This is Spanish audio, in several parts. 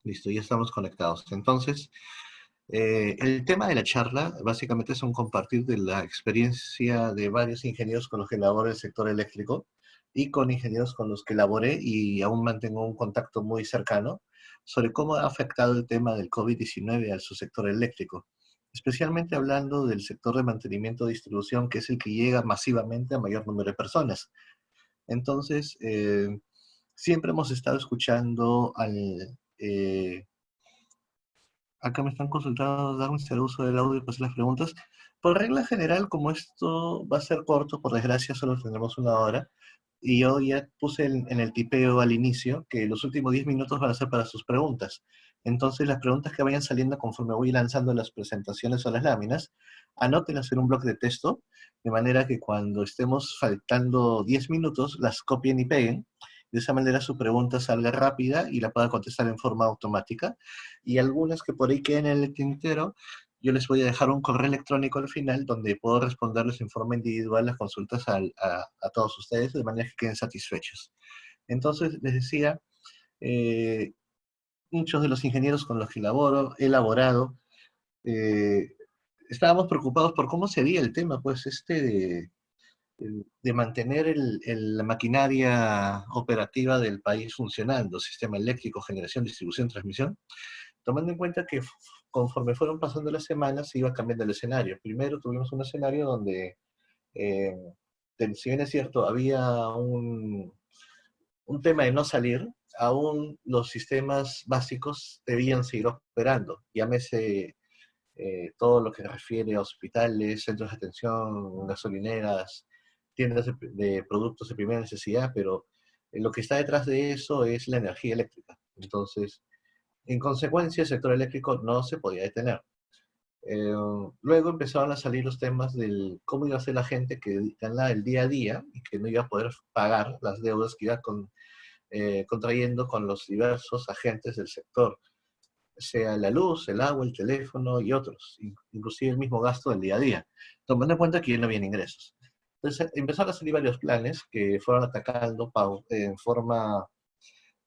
Listo, ya estamos conectados. Entonces, el tema de la charla básicamente es un compartir de la experiencia de varios ingenieros con los que laboro en el sector eléctrico y con ingenieros con los que laboré y aún mantengo un contacto muy cercano sobre cómo ha afectado el tema del COVID-19 al su sector eléctrico, especialmente hablando del sector de mantenimiento de distribución, que es el que llega masivamente a mayor número de personas. Entonces, siempre hemos estado escuchando acá me están consultando, dar un uso del audio y pasar las preguntas. Por regla general, como esto va a ser corto, por desgracia solo tendremos una hora, y yo ya puse en el tipeo al inicio que los últimos 10 minutos van a ser para sus preguntas. Entonces, las preguntas que vayan saliendo conforme voy lanzando las presentaciones o las láminas, anótenlas en un bloque de texto, de manera que cuando estemos faltando 10 minutos, las copien y peguen. De esa manera su pregunta salga rápida y la pueda contestar en forma automática. Y algunas que por ahí queden en el tintero, yo les voy a dejar un correo electrónico al final donde puedo responderles en forma individual las consultas a todos ustedes de manera que queden satisfechos. Entonces, les decía, eh, muchos de los ingenieros con los que he elaborado, eh, estábamos preocupados por cómo sería el tema, pues, de mantener la maquinaria operativa del país funcionando, sistema eléctrico, generación, distribución, transmisión, tomando en cuenta que conforme fueron pasando las semanas se iba cambiando el escenario. Primero tuvimos un escenario donde, eh, si bien es cierto, había un tema de no salir, aún los sistemas básicos debían seguir operando. Llámese todo lo que refiere a hospitales, centros de atención, gasolineras, tiendas de productos de primera necesidad, pero lo que está detrás de eso es la energía eléctrica. Entonces, en consecuencia, el sector eléctrico no se podía detener. Eh, Luego empezaron a salir los temas del cómo iba a ser la gente que gana el día a día y que no iba a poder pagar las deudas que iba contrayendo con los diversos agentes del sector, sea la luz, el agua, el teléfono y otros, inclusive el mismo gasto del día a día, tomando en cuenta que ya no había ingresos. Entonces empezaron a salir varios planes que fueron atacando en forma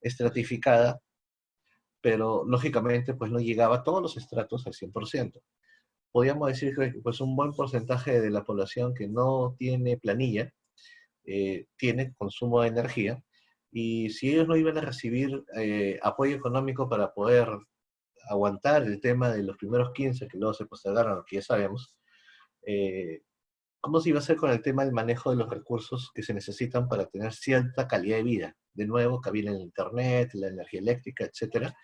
estratificada, pero lógicamente pues no llegaba a todos los estratos al 100%. Podríamos decir que pues un buen porcentaje de la población que no tiene planilla, tiene consumo de energía, y si ellos no iban a recibir apoyo económico para poder aguantar el tema de los primeros 15 que luego se postergaron, lo que ya sabemos, eh, ¿cómo se iba a hacer con el tema del manejo de los recursos que se necesitan para tener cierta calidad de vida? De nuevo, cabina en el internet, la energía eléctrica, etcétera.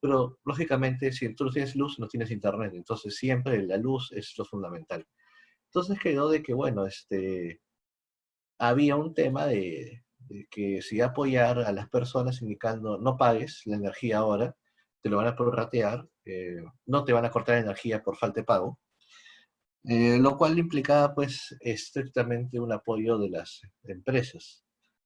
Pero, lógicamente, si tú no tienes luz, no tienes internet. Entonces, siempre la luz es lo fundamental. Entonces quedó de que, bueno, había un tema de que si apoyar a las personas indicando no pagues la energía ahora, te lo van a prorratear, no te van a cortar energía por falta de pago, lo cual implicaba pues estrictamente un apoyo de las empresas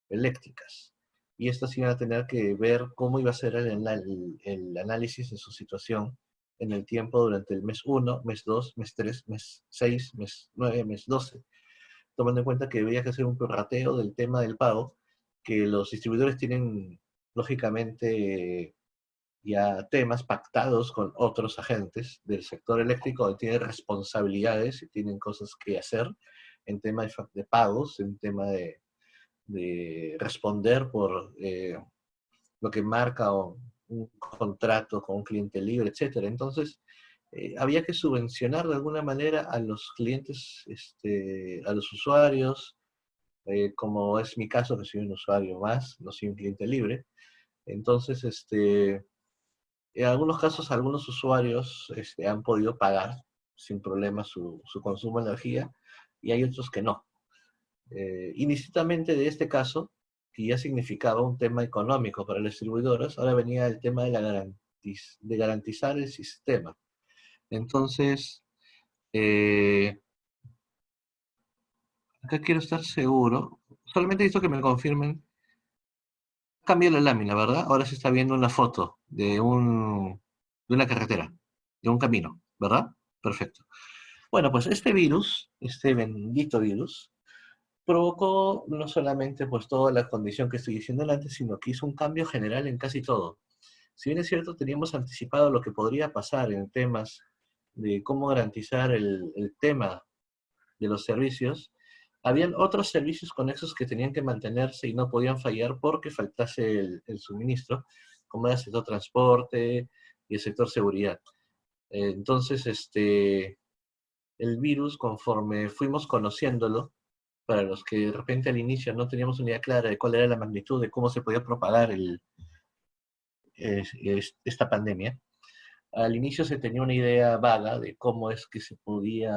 eléctricas. Y estas iban a tener que ver cómo iba a ser el análisis de su situación en el tiempo durante el mes 1, mes 2, mes 3, mes 6, mes 9, mes 12, tomando en cuenta que había que hacer un prorrateo del tema del pago, que los distribuidores tienen lógicamente ya temas pactados con otros agentes del sector eléctrico, tienen responsabilidades y tienen cosas que hacer en tema de pagos, en tema de responder por lo que marca un contrato con un cliente libre, etcétera. Entonces, había que subvencionar de alguna manera a los clientes, a los usuarios, como es mi caso, que soy un usuario más, no soy un cliente libre. Entonces, en algunos casos, algunos usuarios han podido pagar sin problema su consumo de energía y hay otros que no. Indistintamente de este caso, que ya significaba un tema económico para las distribuidoras, ahora venía el tema de garantizar el sistema. Entonces, eh, acá quiero estar seguro, solamente necesito que me confirmen. Cambió la lámina, ¿verdad? Ahora se está viendo una foto de una carretera, de un camino, ¿verdad? Perfecto. Bueno, pues este virus, este bendito virus, provocó no solamente pues toda la condición que estoy diciendo antes, sino que hizo un cambio general en casi todo. Si bien es cierto, teníamos anticipado lo que podría pasar en temas de cómo garantizar el tema de los servicios, habían otros servicios conexos que tenían que mantenerse y no podían fallar porque faltase el suministro, como era el sector transporte y el sector seguridad. Entonces, el virus, conforme fuimos conociéndolo, para los que de repente al inicio no teníamos una idea clara de cuál era la magnitud de cómo se podía propagar esta pandemia, al inicio se tenía una idea vaga de cómo es que se podía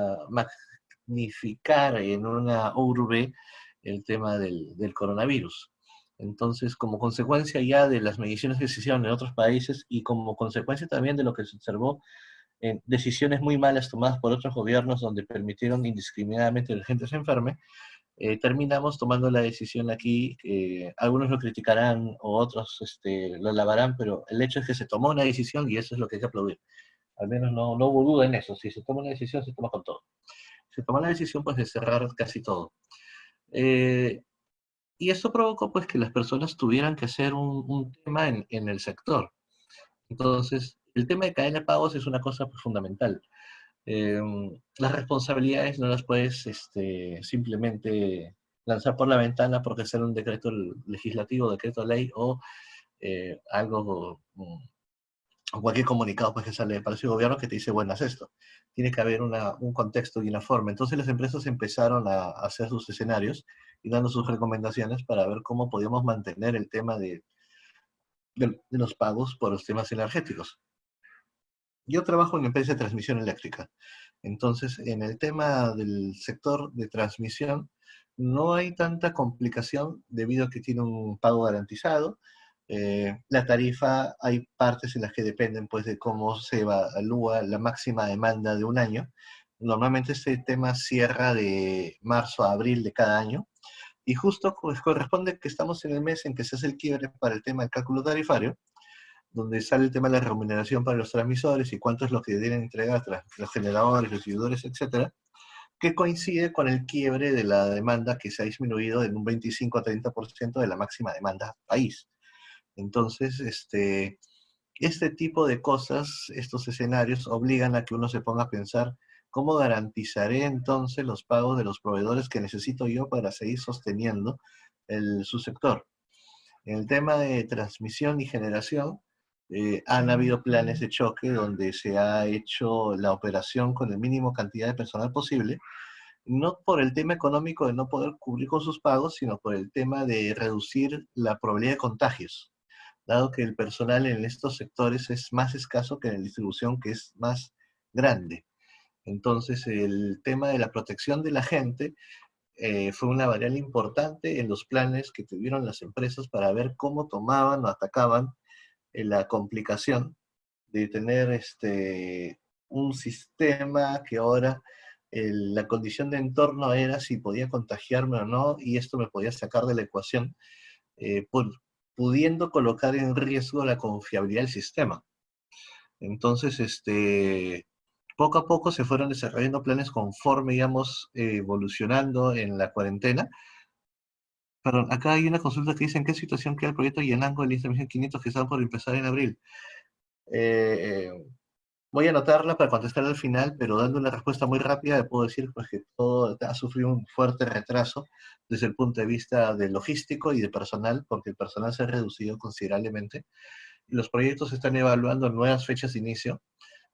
magnificar en una urbe el tema del coronavirus. Entonces, como consecuencia ya de las mediciones que se hicieron en otros países y como consecuencia también de lo que se observó en decisiones muy malas tomadas por otros gobiernos donde permitieron indiscriminadamente que la gente se enferme, terminamos tomando la decisión aquí, algunos lo criticarán o otros lo alabarán, pero el hecho es que se tomó una decisión y eso es lo que hay que aplaudir. Al menos no hubo duda en eso. Si se toma una decisión, se toma con todo. Se tomó la decisión pues de cerrar casi todo. Eh, y esto provocó pues que las personas tuvieran que hacer un tema en el sector. Entonces, el tema de cadena de pagos es una cosa pues, fundamental. Eh, las responsabilidades no las puedes simplemente lanzar por la ventana porque sea un decreto legislativo, decreto ley o algo, o cualquier comunicado pues, que sale del Palacio de Gobierno que te dice, bueno, haz esto. Tiene que haber un contexto y una forma. Entonces las empresas empezaron a hacer sus escenarios y dando sus recomendaciones para ver cómo podíamos mantener el tema de los pagos por los temas energéticos. Yo trabajo en una empresa de transmisión eléctrica. Entonces, en el tema del sector de transmisión, no hay tanta complicación debido a que tiene un pago garantizado. La tarifa, hay partes en las que dependen pues, de cómo se evalúa la máxima demanda de un año. Normalmente este tema cierra de marzo a abril de cada año. Y justo pues, corresponde que estamos en el mes en que se hace el quiebre para el tema del cálculo tarifario, donde sale el tema de la remuneración para los transmisores y cuánto es lo que deben entregar los generadores, los distribuidores, etcétera, que coincide con el quiebre de la demanda que se ha disminuido en un 25 a 30% de la máxima demanda país. Entonces, este tipo de cosas, estos escenarios, obligan a que uno se ponga a pensar cómo garantizaré entonces los pagos de los proveedores que necesito yo para seguir sosteniendo su sector. En el tema de transmisión y generación, han habido planes de choque donde se ha hecho la operación con el mínimo cantidad de personal posible, no por el tema económico de no poder cubrir con sus pagos, sino por el tema de reducir la probabilidad de contagios, dado que el personal en estos sectores es más escaso que en la distribución, que es más grande. Entonces, el tema de la protección de la gente fue una variable importante en los planes que tuvieron las empresas para ver cómo tomaban o atacaban la complicación de tener un sistema que ahora la condición de entorno era si podía contagiarme o no, y esto me podía sacar de la ecuación, pudiendo colocar en riesgo la confiabilidad del sistema. Entonces, poco a poco se fueron desarrollando planes conforme íbamos evolucionando en la cuarentena. Perdón, acá hay una consulta que dice en qué situación queda el proyecto Yenango del Insta 500 que están por empezar en abril. Eh, Voy a anotarla para contestar al final, pero dando una respuesta muy rápida, le puedo decir pues, que todo ha sufrido un fuerte retraso desde el punto de vista de logístico y de personal, porque el personal se ha reducido considerablemente. Y los proyectos se están evaluando nuevas fechas de inicio,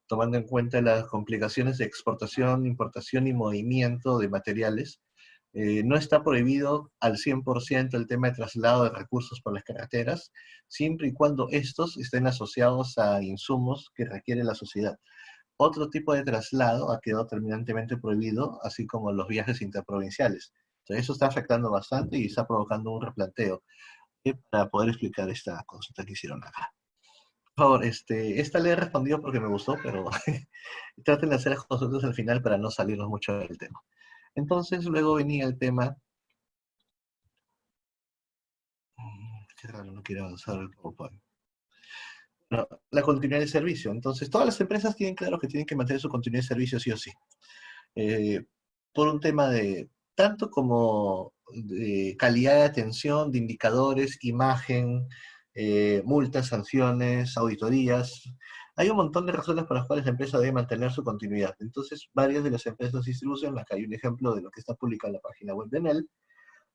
tomando en cuenta las complicaciones de exportación, importación y movimiento de materiales. No está prohibido al 100% el tema de traslado de recursos por las carreteras, siempre y cuando estos estén asociados a insumos que requiere la sociedad. Otro tipo de traslado ha quedado terminantemente prohibido, así como los viajes interprovinciales. Entonces, eso está afectando bastante y está provocando un replanteo para poder explicar esta consulta que hicieron acá. Por favor, esta le he respondido porque me gustó, pero traten de hacer las consultas al final para no salirnos mucho del tema. Entonces, luego venía el tema. Qué raro, no quiero avanzar el PowerPoint. No, la continuidad de servicio. Entonces, todas las empresas tienen claro que tienen que mantener su continuidad de servicio sí o sí. Eh, por un tema de tanto como de calidad de atención, de indicadores, imagen, multas, sanciones, auditorías. Hay un montón de razones por las cuales la empresa debe mantener su continuidad. Entonces, varias de las empresas de distribución, acá hay un ejemplo de lo que está publicado en la página web de Enel,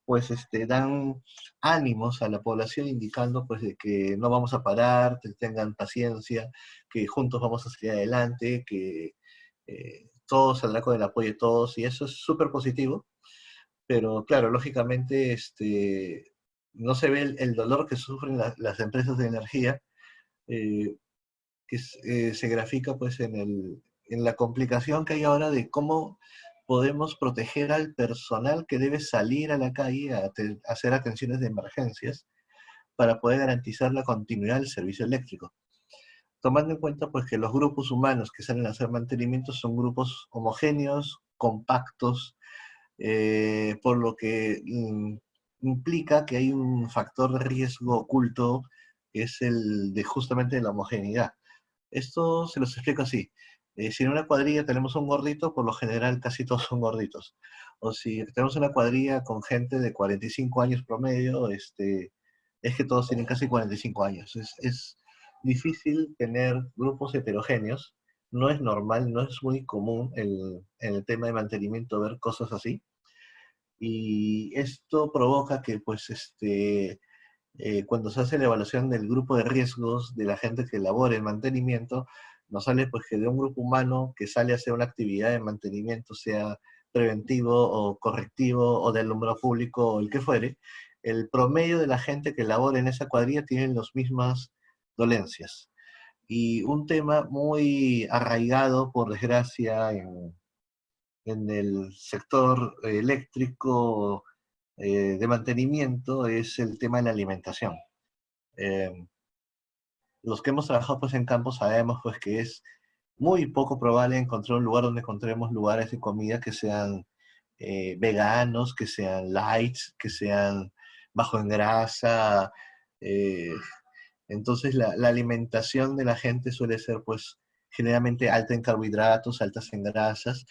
pues dan ánimos a la población indicando pues de que no vamos a parar, que tengan paciencia, que juntos vamos a salir adelante, que todo saldrá con el apoyo de todos, y eso es súper positivo, pero claro, lógicamente no se ve el dolor que sufren las empresas de energía, eh, se grafica pues en la complicación que hay ahora de cómo podemos proteger al personal que debe salir a la calle a hacer atenciones de emergencias para poder garantizar la continuidad del servicio eléctrico. Tomando en cuenta pues que los grupos humanos que salen a hacer mantenimiento son grupos homogéneos, compactos, por lo que implica que hay un factor de riesgo oculto, que es el de justamente la homogeneidad. Esto se los explico así. Si en una cuadrilla tenemos un gordito, por lo general casi todos son gorditos. O si tenemos una cuadrilla con gente de 45 años promedio, es que todos tienen casi 45 años. Es difícil tener grupos heterogéneos. No es normal, no es muy común en el tema de mantenimiento ver cosas así. Y esto provoca que, pues, cuando se hace la evaluación del grupo de riesgos de la gente que elabora el mantenimiento, nos sale pues que de un grupo humano que sale a hacer una actividad de mantenimiento, sea preventivo o correctivo o de alumbrado público o el que fuere, el promedio de la gente que elabora en esa cuadrilla tiene las mismas dolencias. Y un tema muy arraigado, por desgracia, en el sector eléctrico de mantenimiento es el tema de la alimentación. Eh, los que hemos trabajado pues en campo sabemos pues que es muy poco probable encontrar un lugar donde encontremos lugares de comida que sean veganos, que sean lights, que sean bajo en grasa. eh, entonces la alimentación de la gente suele ser pues generalmente alta en carbohidratos, altas en grasas.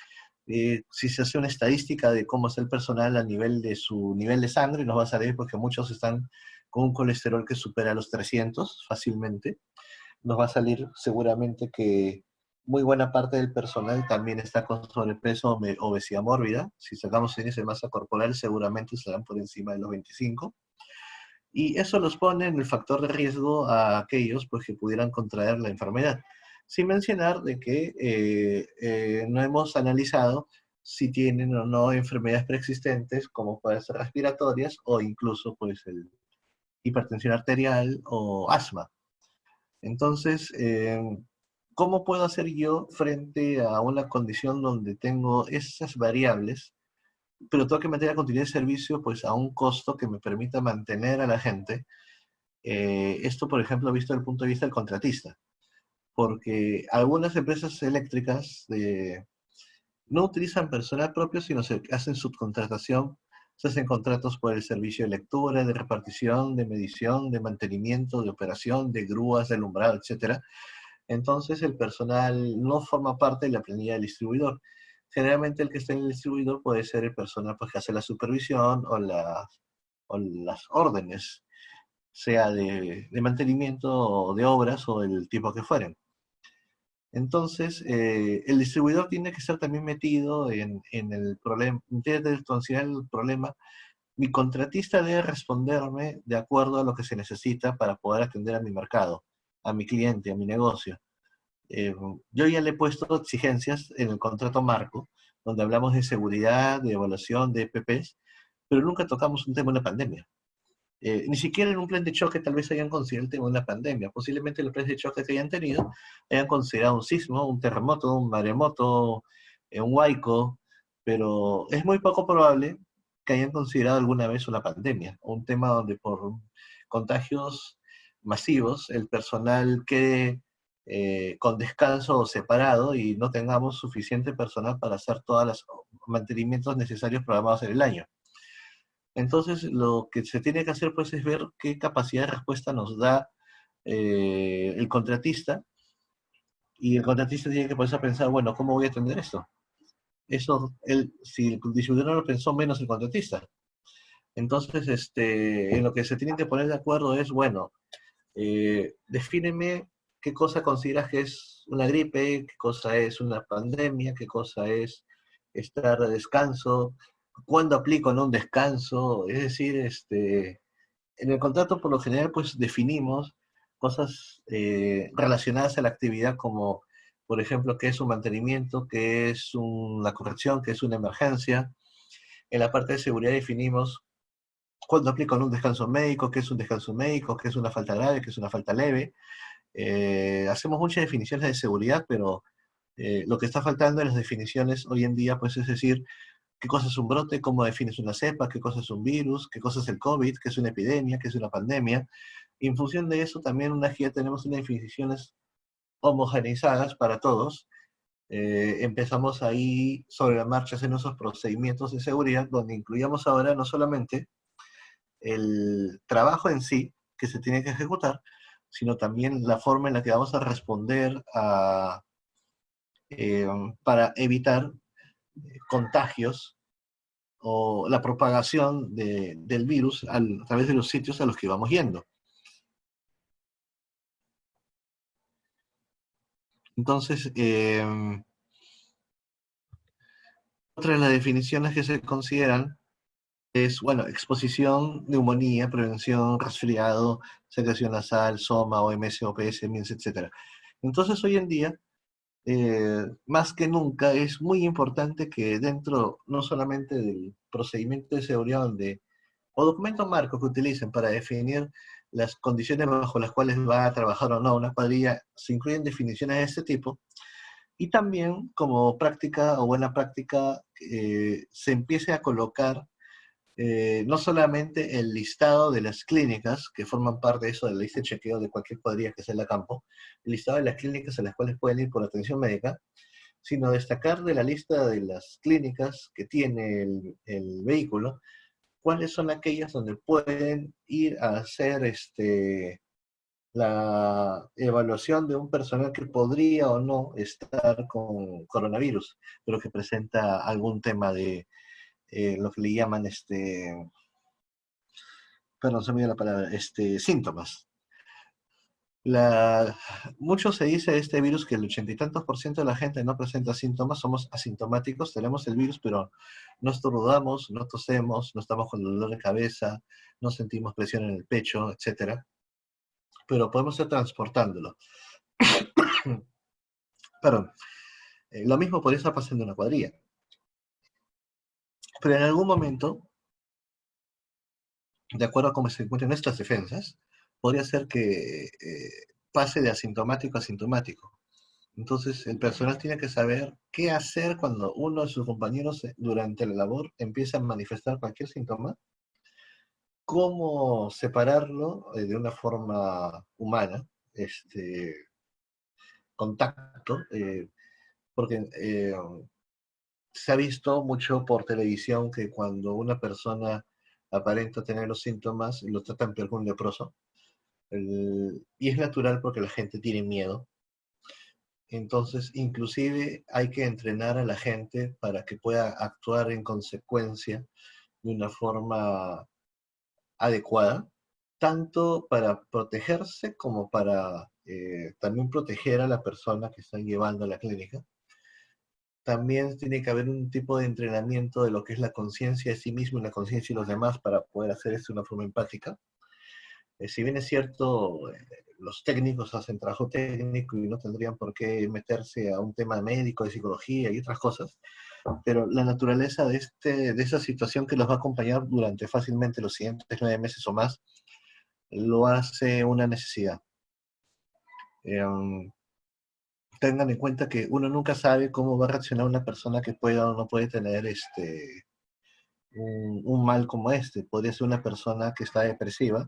Si se hace una estadística de cómo está el personal a nivel de su nivel de sangre, nos va a salir porque muchos están con un colesterol que supera los 300 fácilmente. Nos va a salir seguramente que muy buena parte del personal también está con sobrepeso o obesidad mórbida. Si sacamos índice de masa corporal, seguramente estarán por encima de los 25. Y eso los pone en el factor de riesgo a aquellos pues, que pudieran contraer la enfermedad. Sin mencionar de que no hemos analizado si tienen o no enfermedades preexistentes, como pueden ser respiratorias o incluso pues, hipertensión arterial o asma. Entonces, ¿cómo puedo hacer yo frente a una condición donde tengo esas variables, pero tengo que mantener la continuidad de servicio pues, a un costo que me permita mantener a la gente? Esto, por ejemplo, visto desde el punto de vista del contratista, porque algunas empresas eléctricas no utilizan personal propio, sino se hacen subcontratación, se hacen contratos por el servicio de lectura, de repartición, de medición, de mantenimiento, de operación, de grúas, de alumbrado, etcétera. Entonces el personal no forma parte de la planilla del distribuidor. Generalmente el que está en el distribuidor puede ser el personal pues, que hace la supervisión o las órdenes, sea de mantenimiento o de obras o del tipo que fueren. Entonces, el distribuidor tiene que estar también metido en el problema, tiene que considerar el problema. Mi contratista debe responderme de acuerdo a lo que se necesita para poder atender a mi mercado, a mi cliente, a mi negocio. Eh, yo ya le he puesto exigencias en el contrato marco, donde hablamos de seguridad, de evaluación, de EPPs, pero nunca tocamos un tema de una pandemia. Ni siquiera en un plan de choque tal vez hayan considerado el tema de una pandemia. Posiblemente los planes de choque que hayan tenido hayan considerado un sismo, un terremoto, un maremoto, un huaico, pero es muy poco probable que hayan considerado alguna vez una pandemia, un tema donde por contagios masivos el personal quede con descanso o separado y no tengamos suficiente personal para hacer todos los mantenimientos necesarios programados en el año. Entonces, lo que se tiene que hacer pues es ver qué capacidad de respuesta nos da el contratista, y el contratista tiene que ponerse a pensar, bueno, ¿cómo voy a atender esto? Eso, si el distribuidor no lo pensó, menos el contratista. Entonces, en lo que se tienen que poner de acuerdo es, bueno, Defíneme qué cosa consideras que es una gripe, qué cosa es una pandemia, qué cosa es estar de descanso, cuándo aplico en un descanso. Es decir, en el contrato por lo general pues definimos cosas relacionadas a la actividad como, por ejemplo, qué es un mantenimiento, qué es una corrección, qué es una emergencia. En la parte de seguridad definimos cuándo aplico en un descanso médico, qué es un descanso médico, qué es una falta grave, qué es una falta leve. Hacemos muchas definiciones de seguridad, pero lo que está faltando en las definiciones hoy en día, pues es decir, qué cosa es un brote, cómo defines una cepa, qué cosa es un virus, qué cosa es el COVID, qué es una epidemia, qué es una pandemia. Y en función de eso, también una vez que ya tenemos unas definiciones homogeneizadas para todos, empezamos ahí sobre la marcha a hacer nuestros procedimientos de seguridad, donde incluyamos ahora no solamente el trabajo en sí que se tiene que ejecutar, sino también la forma en la que vamos a responder eh, para evitar contagios o la propagación del virus a través de los sitios a los que vamos yendo. Entonces, otra de las definiciones que se consideran es, bueno, exposición, neumonía, prevención, resfriado, secreción nasal, soma, OMS, OPS, MINS, etc. Entonces, hoy en día, más que nunca, es muy importante que dentro, no solamente del procedimiento de seguridad o documento marco que utilicen para definir las condiciones bajo las cuales va a trabajar o no una cuadrilla, se incluyen definiciones de este tipo, y también como práctica o buena práctica se empiece a colocar no solamente el listado de las clínicas que forman parte de eso de la lista de chequeo de cualquier cuadrilla que sea en la campo, el listado de las clínicas a las cuales pueden ir por atención médica, sino destacar de la lista de las clínicas que tiene el vehículo, cuáles son aquellas donde pueden ir a hacer la evaluación de un personal que podría o no estar con coronavirus, pero que presenta algún tema de lo que le llaman, perdón, se me dio la palabra, síntomas. La, mucho se dice de este virus que el 80 y tantos % de la gente no presenta síntomas, somos asintomáticos, tenemos el virus, pero no estornudamos, no tosemos, no estamos con dolor de cabeza, no sentimos presión en el pecho, etcétera, pero podemos ir transportándolo. Perdón, lo mismo podría estar pasando en una cuadrilla, pero en algún momento, de acuerdo a cómo se encuentran nuestras defensas, podría ser que pase de asintomático a asintomático. Entonces, el personal tiene que saber qué hacer cuando uno de sus compañeros durante la labor empieza a manifestar cualquier síntoma, cómo separarlo de una forma humana, contacto, porque se ha visto mucho por televisión que cuando una persona aparenta tener los síntomas, lo tratan peor que un leproso. Y es natural porque la gente tiene miedo. Entonces, inclusive hay que entrenar a la gente para que pueda actuar en consecuencia de una forma adecuada, tanto para protegerse como para también proteger a la persona que están llevando a la clínica. También tiene que haber un tipo de entrenamiento de lo que es la conciencia de sí mismo y la conciencia de los demás para poder hacer esto de una forma empática. Si bien es cierto, los técnicos hacen trabajo técnico y no tendrían por qué meterse a un tema médico, de psicología y otras cosas, pero la naturaleza de esa situación que los va a acompañar durante fácilmente los siguientes 9 meses o más, lo hace una necesidad. Eh, Tengan en cuenta que uno nunca sabe cómo va a reaccionar una persona que pueda o no puede tener un mal como este. Podría ser una persona que está depresiva,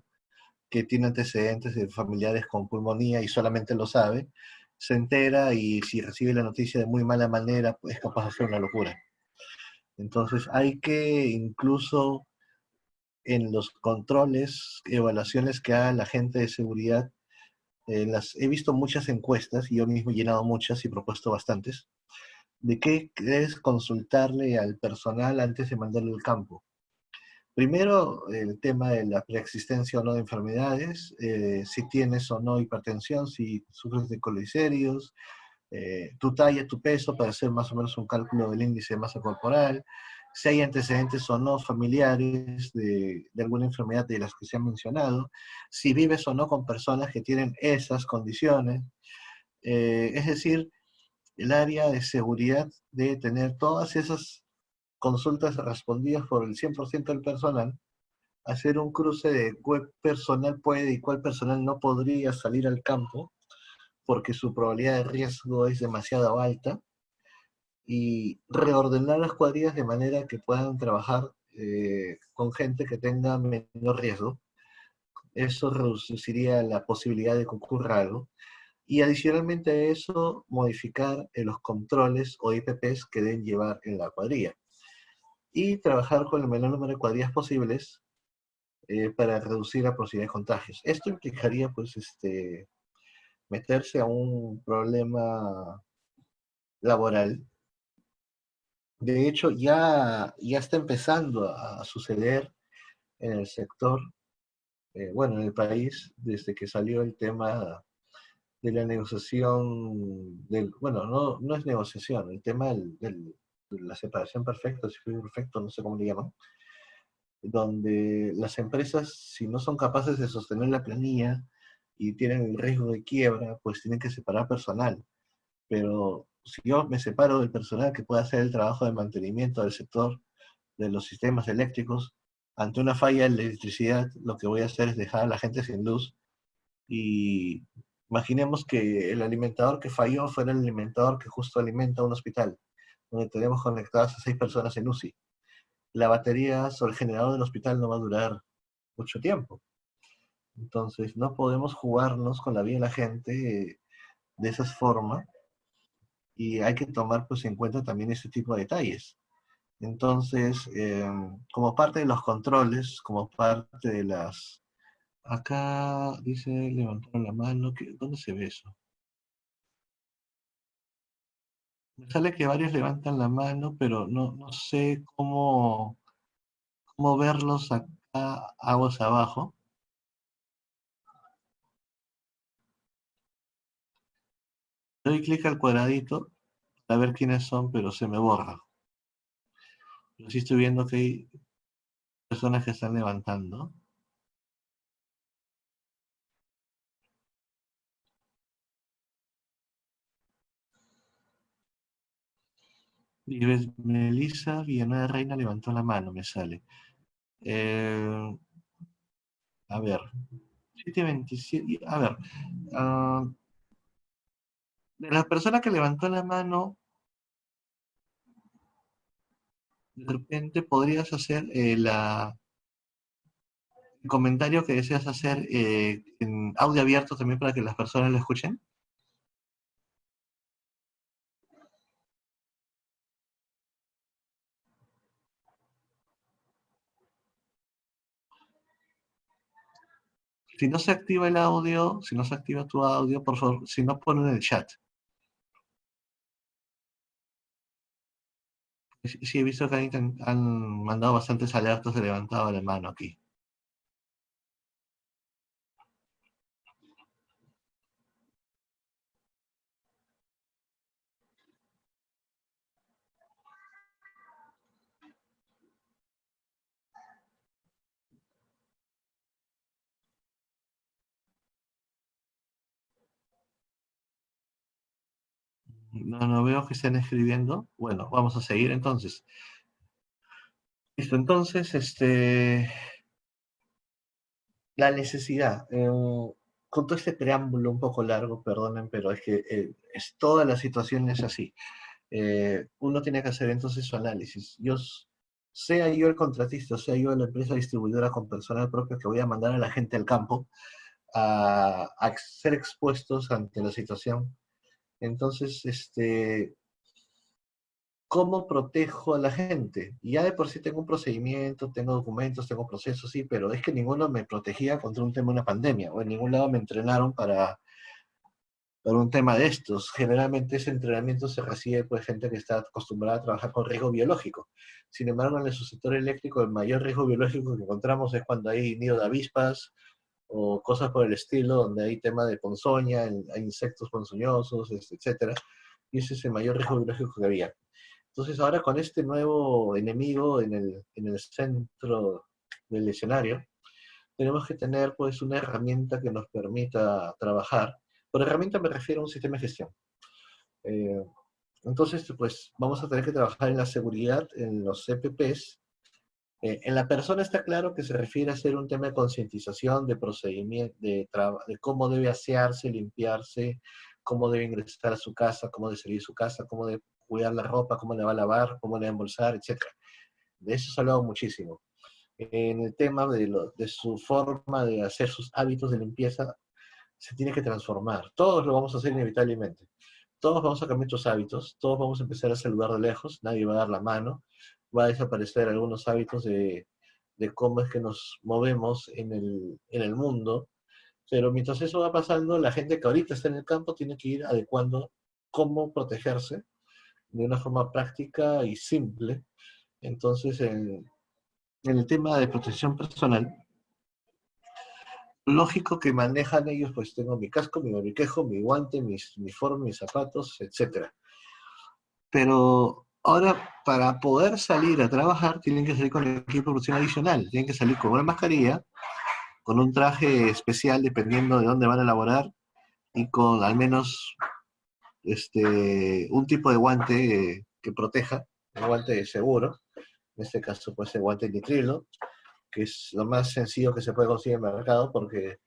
que tiene antecedentes de familiares con pulmonía y solamente lo sabe, se entera y si recibe la noticia de muy mala manera, pues es capaz de hacer una locura. Entonces hay que incluso en los controles, evaluaciones que haga la gente de seguridad, las he visto muchas encuestas y yo mismo he llenado muchas y propuesto bastantes, de qué es consultarle al personal antes de mandarlo al campo. Primero, el tema de la preexistencia o no de enfermedades, si tienes o no hipertensión, si sufres de colicéridos, tu talla, tu peso, para hacer más o menos un cálculo del índice de masa corporal, si hay antecedentes o no familiares de alguna enfermedad de las que se han mencionado, si vives o no con personas que tienen esas condiciones. Es decir, el área de seguridad debe tener todas esas consultas respondidas por el 100% del personal, hacer un cruce de cuál personal puede y cuál personal no podría salir al campo, porque su probabilidad de riesgo es demasiado alta, y reordenar las cuadrillas de manera que puedan trabajar con gente que tenga menor riesgo. Eso reduciría la posibilidad de que ocurra algo. Y adicionalmente a eso, modificar los controles o IPPs que deben llevar en la cuadrilla. Y trabajar con el menor número de cuadrillas posibles para reducir la posibilidad de contagios. Esto implicaría, pues, meterse a un problema laboral. De hecho, ya está empezando a suceder en el sector, bueno, en el país, desde que salió el tema de la negociación, bueno, no es negociación, el tema de la separación perfecta, si fue perfecto, no sé cómo le llaman, donde las empresas, si no son capaces de sostener la planilla y tienen el riesgo de quiebra, pues tienen que separar personal. Pero si yo me separo del personal que pueda hacer el trabajo de mantenimiento del sector de los sistemas eléctricos, ante una falla en la electricidad, lo que voy a hacer es dejar a la gente sin luz. Y imaginemos que el alimentador que falló fuera el alimentador que justo alimenta un hospital, donde tenemos conectadas a 6 personas en UCI. La batería sobre el generador del hospital no va a durar mucho tiempo. Entonces, no podemos jugarnos con la vida de la gente de esa forma, y hay que tomar pues en cuenta también ese tipo de detalles. Entonces, como parte de los controles, como parte de las... Acá dice, levantaron la mano, ¿dónde se ve eso? Me sale que varios levantan la mano, pero no sé cómo verlos acá, aguas abajo. Doy clic al cuadradito a ver quiénes son, pero se me borra. Pero sí estoy viendo que hay personas que están levantando. Y ves, Melissa Villanueva Reina levantó la mano, me sale. Eh, a ver, 727, a ver, ah, de la persona que levantó la mano, de repente podrías hacer el comentario que deseas hacer en audio abierto también para que las personas lo escuchen. Si no se activa el audio, si no se activa tu audio, por favor, si no, ponlo en el chat. Sí, he visto que han mandado bastantes alertas de levantado de mano aquí. No veo que estén escribiendo. Bueno, vamos a seguir entonces. Listo, entonces, la necesidad. Con todo este preámbulo un poco largo, perdonen, pero es que toda la situación es así. Uno tiene que hacer entonces su análisis. Sea yo el contratista, sea yo la empresa distribuidora con personal propio que voy a mandar a la gente al campo a ser expuestos ante la situación. Entonces, ¿cómo protejo a la gente? Y ya de por sí tengo un procedimiento, tengo documentos, tengo procesos, sí, pero es que ninguno me protegía contra un tema de una pandemia, o en ningún lado me entrenaron Para un tema de estos. Generalmente ese entrenamiento se recibe por gente que está acostumbrada a trabajar con riesgo biológico. Sin embargo, en el subsector eléctrico, el mayor riesgo biológico que encontramos es cuando hay nido de avispas o cosas por el estilo, donde hay tema de ponzoña, hay insectos ponzoñosos, etcétera. Y ese es el mayor riesgo biológico que había. Entonces ahora con este nuevo enemigo en el centro del escenario, tenemos que tener pues una herramienta que nos permita trabajar. Por herramienta me refiero a un sistema de gestión. Eh, entonces, pues vamos a tener que trabajar en la seguridad, en los CPPs. En la persona está claro que se refiere a hacer un tema de concientización, de procedimiento, de cómo debe asearse, limpiarse, cómo debe ingresar a su casa, cómo debe salir de su casa, cómo debe cuidar la ropa, cómo le va a lavar, cómo le va a embolsar, etc. De eso se ha hablado muchísimo. En el tema de su forma de hacer sus hábitos de limpieza, se tiene que transformar. Todos lo vamos a hacer inevitablemente. Todos vamos a cambiar nuestros hábitos, todos vamos a empezar a saludar de lejos, nadie va a dar la mano, va a desaparecer algunos hábitos de cómo es que nos movemos en el mundo, pero mientras eso va pasando, la gente que ahorita está en el campo tiene que ir adecuando cómo protegerse de una forma práctica y simple. Entonces, en el tema de protección personal, lógico que manejan ellos, pues tengo mi casco, mi barbiquejo, mi guante, mis uniforme, mis zapatos, etcétera. Pero ahora, para poder salir a trabajar, tienen que salir con el equipo de protección adicional. Tienen que salir con una mascarilla, con un traje especial, dependiendo de dónde van a laborar, y con al menos un tipo de guante que proteja, un guante seguro. En este caso, puede ser guante nitrilo, que es lo más sencillo que se puede conseguir en el mercado, porque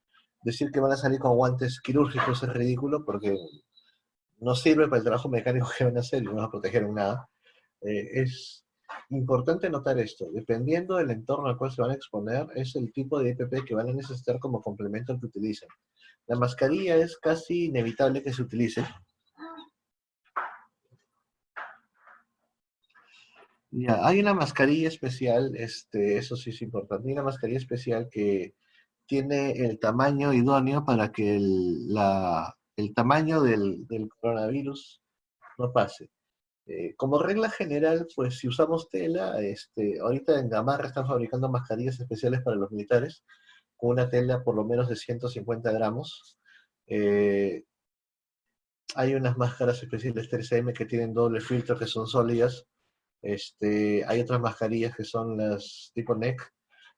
decir que van a salir con guantes quirúrgicos es ridículo, porque no sirve para el trabajo mecánico que van a hacer y no van a proteger en nada. Es importante notar esto, dependiendo del entorno al cual se van a exponer, es el tipo de EPP que van a necesitar como complemento al que utilicen. La mascarilla es casi inevitable que se utilice. Ya, hay una mascarilla especial, eso sí es importante, hay una mascarilla especial que tiene el tamaño idóneo para que el tamaño del coronavirus no pase. Como regla general, pues si usamos tela, ahorita en Gamarra están fabricando mascarillas especiales para los militares, con una tela por lo menos de 150 gramos. Eh, Hay unas máscaras especiales 3M que tienen doble filtro, que son sólidas. Hay otras mascarillas que son las tipo neck.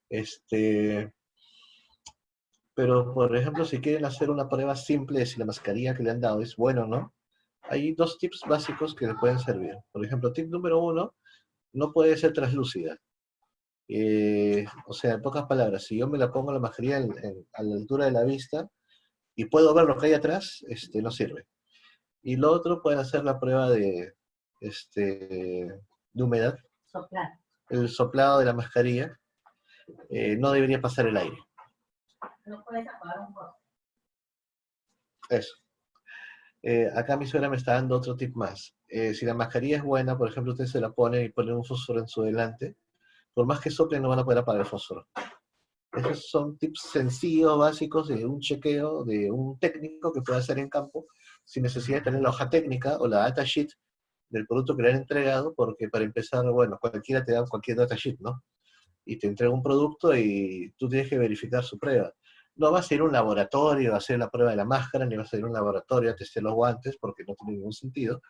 Este, pero, por ejemplo, si quieren hacer una prueba simple de si la mascarilla que le han dado es buena o no, hay dos tips básicos que le pueden servir. Por ejemplo, tip número uno, no puede ser translúcida. O sea, en pocas palabras, si yo me la pongo la mascarilla a la altura de la vista y puedo ver lo que hay atrás, no sirve. Y lo otro, pueden hacer la prueba de humedad. Soplar. El soplado de la mascarilla. No debería pasar el aire. No puedes apagar un poco. Eso. Acá mi suegra me está dando otro tip más. Si la mascarilla es buena, por ejemplo, usted se la pone y pone un fósforo en su delante, por más que soplen no van a poder apagar el fósforo. Esos son tips sencillos, básicos, de un chequeo, de un técnico que puede hacer en campo, sin necesidad de tener la hoja técnica o la datasheet del producto que le han entregado, porque para empezar, bueno, cualquiera te da cualquier datasheet, ¿no? Y te entrega un producto y tú tienes que verificar su prueba. No vas a ir a un laboratorio a hacer la prueba de la máscara, ni vas a ir a un laboratorio a testear los guantes, porque no tiene ningún sentido.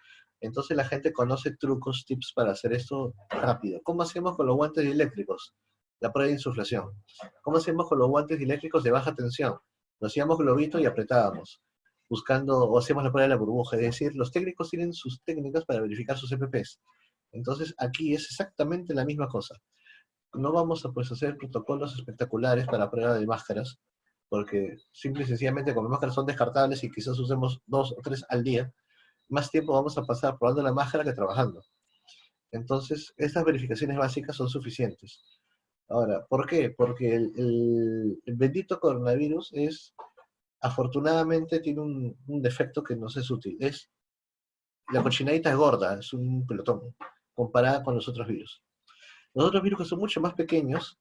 Entonces la gente conoce trucos, tips para hacer esto rápido. ¿Cómo hacemos con los guantes eléctricos? La prueba de insuflación. ¿Cómo hacemos con los guantes eléctricos de baja tensión? Lo hacíamos globito y apretábamos, buscando, o hacemos la prueba de la burbuja. Es decir, los técnicos tienen sus técnicas para verificar sus EPPs. Entonces aquí es exactamente la misma cosa. No vamos a pues, hacer protocolos espectaculares para prueba de máscaras, porque simple y sencillamente como las máscaras son descartables y quizás usemos 2 o 3 al día, más tiempo vamos a pasar probando la máscara que trabajando. Entonces, estas verificaciones básicas son suficientes. Ahora, ¿por qué? Porque el bendito coronavirus afortunadamente tiene un defecto que nos es útil. La cochinadita es gorda, es un pelotón, comparada con los otros virus. Los otros virus que son mucho más pequeños,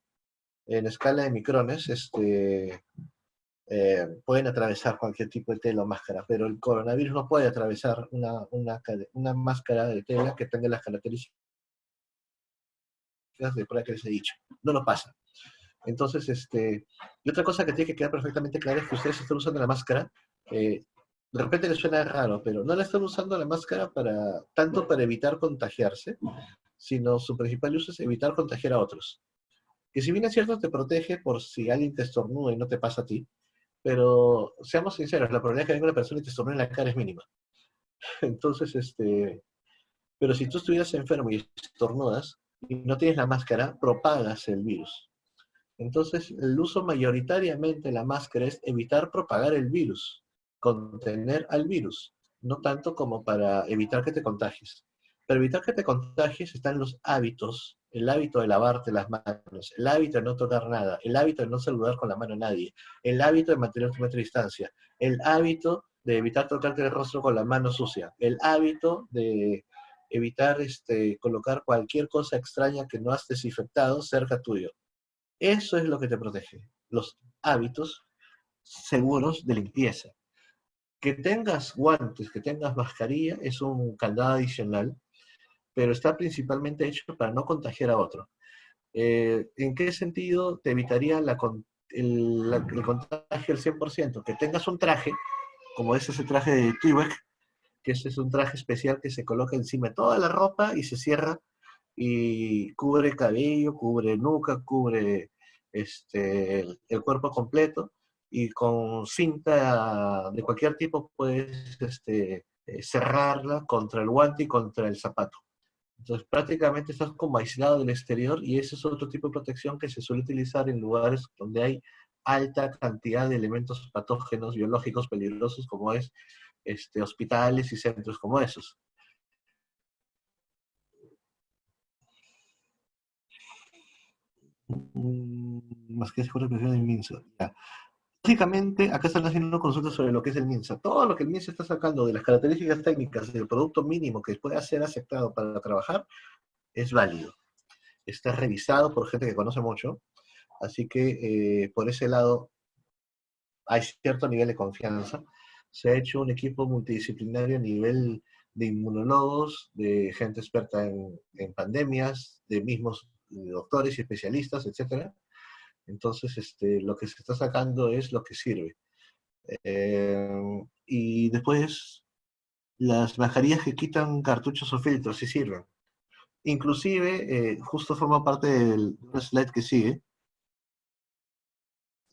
en escala de micrones, pueden atravesar cualquier tipo de tela o máscara, pero el coronavirus no puede atravesar una máscara de tela que tenga las características de prueba que les he dicho. No lo pasa. Entonces, y otra cosa que tiene que quedar perfectamente clara es que ustedes están usando la máscara, de repente les suena raro, pero no la están usando la máscara tanto para evitar contagiarse, sino su principal uso es evitar contagiar a otros. Que si bien es cierto, te protege por si alguien te estornuda y no te pasa a ti, pero seamos sinceros, la probabilidad de que venga una persona y te estornude en la cara es mínima. Entonces, pero si tú estuvieras enfermo y estornudas y no tienes la máscara, propagas el virus. Entonces, el uso mayoritariamente de la máscara es evitar propagar el virus, contener al virus, no tanto como para evitar que te contagies. Para evitar que te contagies están los hábitos, el hábito de lavarte las manos, el hábito de no tocar nada, el hábito de no saludar con la mano a nadie, el hábito de mantener tu metro de distancia, el hábito de evitar tocarte el rostro con la mano sucia, el hábito de evitar colocar cualquier cosa extraña que no has desinfectado cerca tuyo. Eso es lo que te protege, los hábitos seguros de limpieza. Que tengas guantes, que tengas mascarilla, es un candado adicional, pero está principalmente hecho para no contagiar a otro. ¿En qué sentido te evitaría el contagio al 100%? Que tengas un traje, como es ese traje de Tyvek, que ese es un traje especial que se coloca encima de toda la ropa y se cierra y cubre cabello, cubre nuca, cubre el cuerpo completo, y con cinta de cualquier tipo puedes cerrarla contra el guante y contra el zapato. Entonces prácticamente estás como aislado del exterior, y ese es otro tipo de protección que se suele utilizar en lugares donde hay alta cantidad de elementos patógenos biológicos peligrosos, como es hospitales y centros como esos. Más que seguro que el MINSA. Ya. Básicamente, acá están haciendo consultas sobre lo que es el MINSA. Todo lo que el MINSA está sacando de las características técnicas del producto mínimo que pueda ser aceptado para trabajar es válido. Está revisado por gente que conoce mucho, así que por ese lado hay cierto nivel de confianza. Se ha hecho un equipo multidisciplinario a nivel de inmunólogos, de gente experta en pandemias, de mismos doctores y especialistas, etcétera. Entonces, lo que se está sacando es lo que sirve. Y después, las mascarillas que quitan cartuchos o filtros sí sirven. Inclusive, justo forma parte del slide que sigue,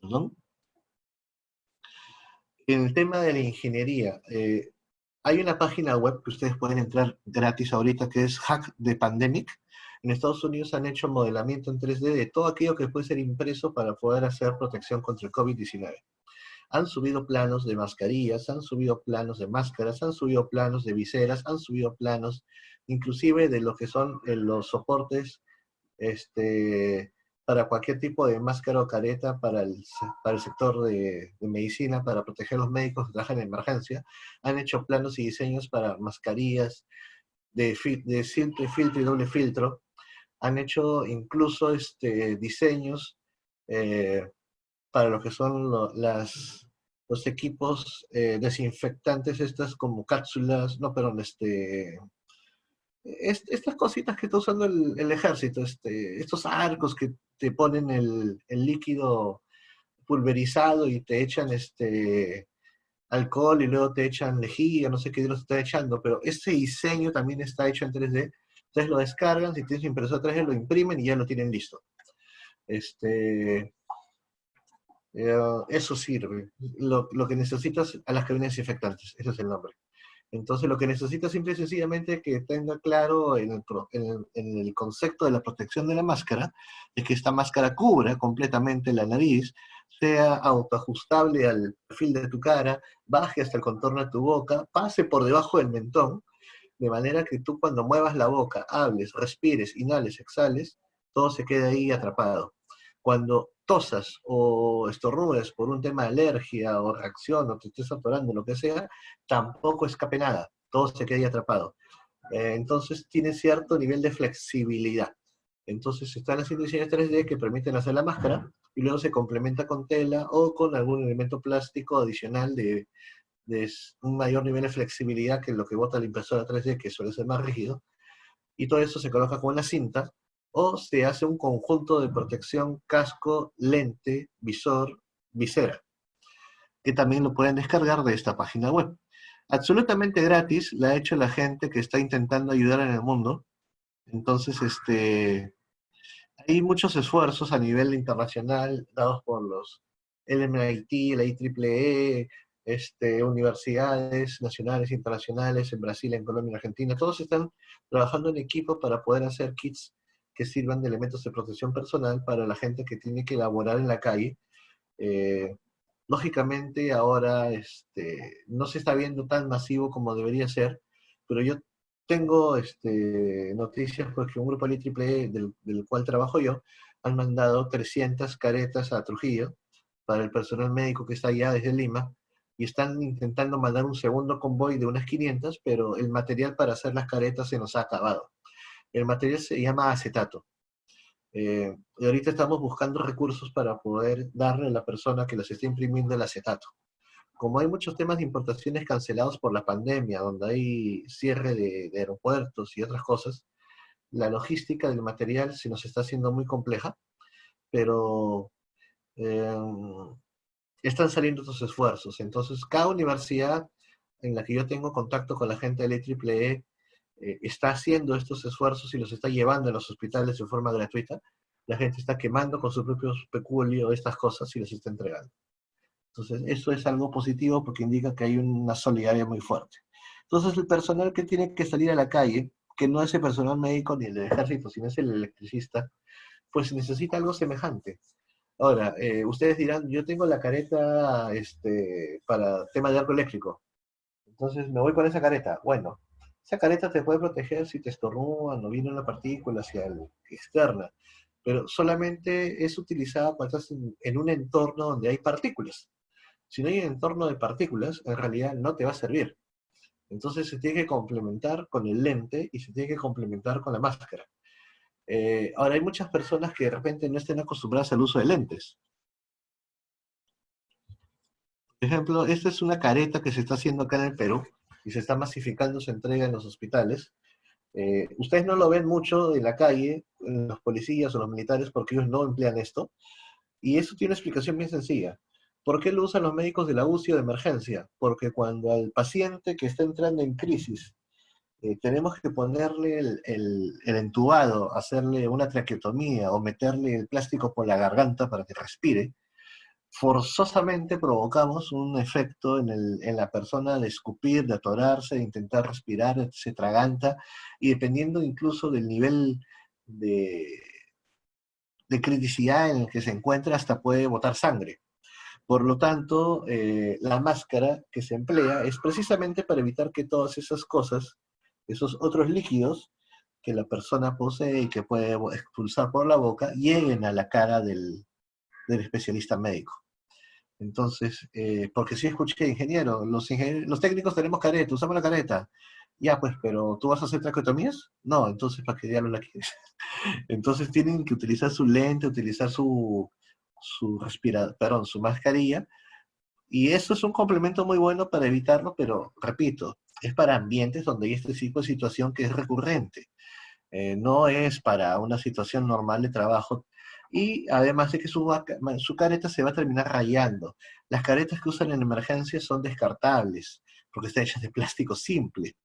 ¿perdón? En el tema de la ingeniería, hay una página web que ustedes pueden entrar gratis ahorita, que es Hack the Pandemic. En Estados Unidos han hecho modelamiento en 3D de todo aquello que puede ser impreso para poder hacer protección contra el COVID-19. Han subido planos de mascarillas, han subido planos de máscaras, han subido planos de viseras, han subido planos inclusive de lo que son los soportes para cualquier tipo de máscara o careta para el sector de medicina, para proteger a los médicos que trabajan en emergencia. Han hecho planos y diseños para mascarillas de simple filtro y doble filtro. Han hecho incluso diseños eh, para lo que son los equipos desinfectantes, estas como cápsulas, no, perdón, estas cositas que está usando el ejército, estos arcos que te ponen el líquido pulverizado y te echan alcohol y luego te echan lejía, no sé qué los está echando, pero ese diseño también está hecho en 3D. Entonces lo descargan, si tienes impresora 3D lo imprimen y ya lo tienen listo. Eso sirve. Lo que necesitas a las cabinas desinfectantes, ese es el nombre. Entonces lo que necesitas simple y sencillamente que tenga claro en el concepto de la protección de la máscara, es que esta máscara cubra completamente la nariz, sea autoajustable al perfil de tu cara, baje hasta el contorno de tu boca, pase por debajo del mentón, de manera que tú cuando muevas la boca, hables, respires, inhales, exhales, todo se quede ahí atrapado. Cuando tosas o estornudes por un tema de alergia o reacción o te estés atorando, lo que sea, tampoco escape nada, todo se queda ahí atrapado. Entonces tiene cierto nivel de flexibilidad. Entonces están haciendo diseños 3D que permiten hacer la máscara y luego se complementa con tela o con algún elemento plástico adicional de un mayor nivel de flexibilidad que lo que bota la impresora 3D, que suele ser más rígido, y todo eso se coloca con una cinta, o se hace un conjunto de protección casco, lente, visor, visera, que también lo pueden descargar de esta página web. Absolutamente gratis, la ha hecho la gente que está intentando ayudar en el mundo. Entonces, hay muchos esfuerzos a nivel internacional dados por los el MIT, la IEEE, universidades nacionales e internacionales en Brasil, en Colombia, en Argentina. Todos están trabajando en equipo para poder hacer kits que sirvan de elementos de protección personal para la gente que tiene que laborar en la calle. Eh, Lógicamente ahora no se está viendo tan masivo como debería ser, pero yo tengo noticias porque un grupo IEEE del cual trabajo yo han mandado 300 caretas a Trujillo para el personal médico que está allá desde Lima y están intentando mandar un segundo convoy de unas 500, pero el material para hacer las caretas se nos ha acabado. El material se llama acetato. Y ahorita estamos buscando recursos para poder darle a la persona que las está imprimiendo el acetato. Como hay muchos temas de importaciones cancelados por la pandemia, donde hay cierre de aeropuertos y otras cosas, la logística del material se nos está haciendo muy compleja, pero eh, están saliendo estos esfuerzos. Entonces, cada universidad en la que yo tengo contacto con la gente del IEEE está haciendo estos esfuerzos y los está llevando a los hospitales de forma gratuita. La gente está quemando con sus propios peculio estas cosas y los está entregando. Entonces, eso es algo positivo porque indica que hay una solidaridad muy fuerte. Entonces, el personal que tiene que salir a la calle, que no es el personal médico ni el del ejército, sino es el electricista, pues necesita algo semejante. Ahora, ustedes dirán, yo tengo la careta para tema de arco eléctrico, entonces me voy con esa careta. Bueno, esa careta te puede proteger si te estornudan o viene una partícula hacia el externa, pero solamente es utilizada cuando estás en un entorno donde hay partículas. Si no hay un entorno de partículas, en realidad no te va a servir. Entonces se tiene que complementar con el lente y se tiene que complementar con la máscara. Ahora hay muchas personas que de repente no estén acostumbradas al uso de lentes. Por ejemplo, esta es una careta que se está haciendo acá en el Perú y se está masificando su entrega en los hospitales. Ustedes no lo ven mucho en la calle, en los policías o los militares, porque ellos no emplean esto. Y eso tiene una explicación bien sencilla. ¿Por qué lo usan los médicos de la UCI o de emergencia? Porque cuando al paciente que está entrando en crisis tenemos que ponerle el entubado, hacerle una traqueotomía o meterle el plástico por la garganta para que respire, forzosamente provocamos un efecto en la persona de escupir, de atorarse, de intentar respirar, se traganta, y dependiendo incluso del nivel de, de criticidad en el que se encuentra, hasta puede botar sangre. Por lo tanto, la máscara que se emplea es precisamente para evitar que todas esas cosas, esos otros líquidos que la persona posee y que puede expulsar por la boca, lleguen a la cara del especialista médico. Entonces, porque sí escuché, ingeniero, los técnicos tenemos careta, usamos la careta. Ya, pues, pero ¿tú vas a hacer traqueotomías? No, entonces, ¿para qué diablos la quieres? Entonces tienen que utilizar su lente, utilizar perdón, su mascarilla, y eso es un complemento muy bueno para evitarlo, pero repito, es para ambientes donde hay este tipo de situación que es recurrente. No es para una situación normal de trabajo. Y además de que su careta se va a terminar rayando. Las caretas que usan en emergencia son descartables, porque están hechas de plástico simple.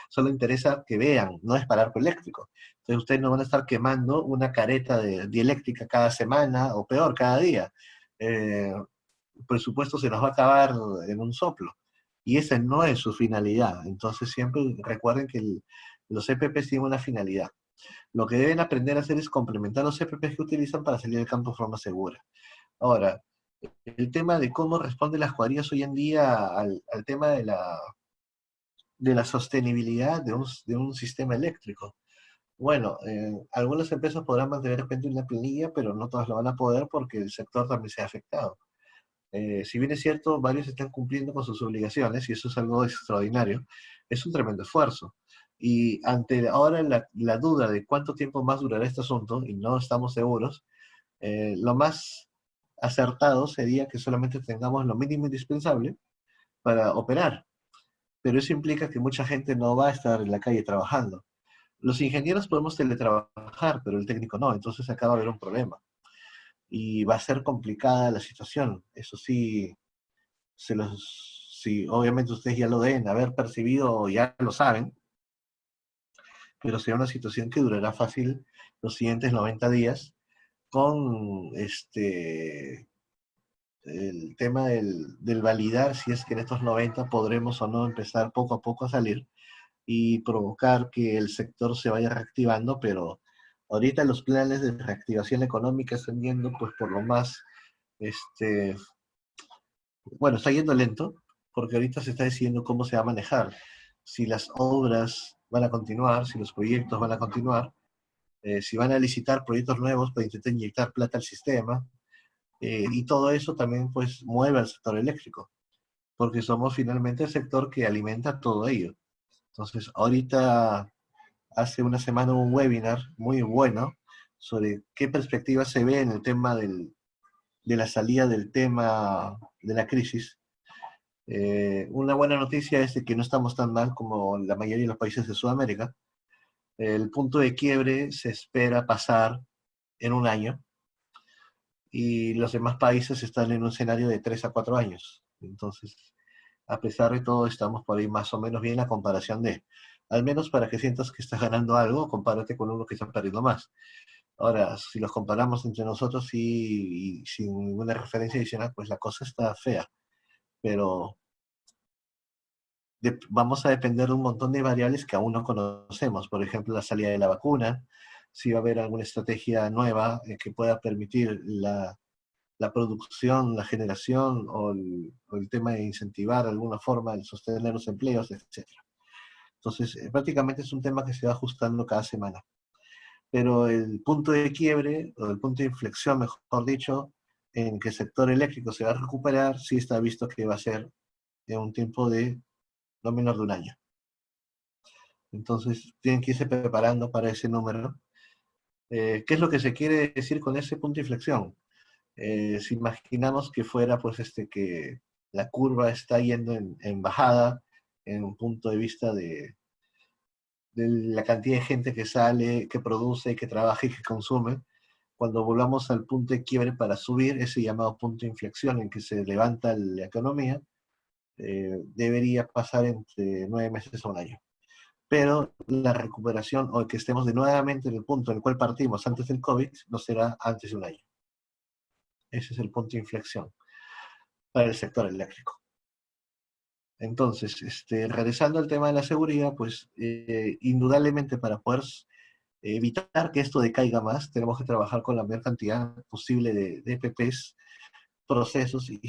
Solo interesa que vean, no es para arco eléctrico. Entonces ustedes no van a estar quemando una careta de dieléctrica cada semana, o peor, cada día. El presupuesto se nos va a acabar en un soplo. Y esa no es su finalidad. Entonces siempre recuerden que los EPPs tienen una finalidad. Lo que deben aprender a hacer es complementar los EPPs que utilizan para salir del campo de forma segura. Ahora, el tema de cómo responden las cuadrillas hoy en día al tema de la sostenibilidad de un sistema eléctrico. Bueno, algunas empresas podrán mantener de repente una planilla, pero no todas lo van a poder porque el sector también se ha afectado. Si bien es cierto, varios están cumpliendo con sus obligaciones y eso es algo extraordinario, es un tremendo esfuerzo. Y ante ahora la duda de cuánto tiempo más durará este asunto, y no estamos seguros, lo más acertado sería que solamente tengamos lo mínimo indispensable para operar, pero eso implica que mucha gente no va a estar en la calle trabajando. Los ingenieros podemos teletrabajar, pero el técnico no, entonces acá va a haber un problema. Y va a ser complicada la situación. Eso sí, sí, obviamente ustedes ya lo deben haber percibido o ya lo saben, pero será una situación que durará fácil los siguientes 90 días con el tema del validar si es que en estos 90 podremos o no empezar poco a poco a salir y provocar que el sector se vaya reactivando, pero ahorita los planes de reactivación económica están yendo pues por lo más, este, bueno, está yendo lento, porque ahorita se está decidiendo cómo se va a manejar, si las obras van a continuar, si los proyectos van a continuar, si van a licitar proyectos nuevos para intentar inyectar plata al sistema, y todo eso también pues mueve al sector eléctrico, porque somos finalmente el sector que alimenta todo ello. Entonces, ahorita, hace una semana, un webinar muy bueno sobre qué perspectiva se ve en el tema de la salida del tema de la crisis. Una buena noticia es de que no estamos tan mal como la mayoría de los países de Sudamérica. El punto de quiebre se espera pasar en un año y los demás países están en un escenario de 3 a 4 años. Entonces, a pesar de todo, estamos por ahí más o menos bien a comparación de, al menos para que sientas que estás ganando algo, compárate con uno que está perdiendo más. Ahora, si los comparamos entre nosotros y sin ninguna referencia adicional, pues la cosa está fea. Pero vamos a depender de un montón de variables que aún no conocemos. Por ejemplo, la salida de la vacuna, si va a haber alguna estrategia nueva que pueda permitir la producción, la generación o el tema de incentivar de alguna forma el sostener los empleos, etcétera. Entonces, prácticamente es un tema que se va ajustando cada semana. Pero el punto de quiebre, o el punto de inflexión, mejor dicho, en que el sector eléctrico se va a recuperar, sí está visto que va a ser en un tiempo de no menos de un año. Entonces, tienen que irse preparando para ese número. ¿Qué es lo que se quiere decir con ese punto de inflexión? Si imaginamos que fuera, pues, que la curva está yendo en bajada, en un punto de vista de la cantidad de gente que sale, que produce, que trabaja y que consume, cuando volvamos al punto de quiebre para subir, ese llamado punto de inflexión en que se levanta la economía, debería pasar entre 9 meses a un año. Pero la recuperación o que estemos de nuevamente en el punto en el cual partimos antes del COVID no será antes de un año. Ese es el punto de inflexión para el sector eléctrico. Entonces, regresando al tema de la seguridad, pues indudablemente para poder evitar que esto decaiga más, tenemos que trabajar con la mayor cantidad posible de EPPs, procesos y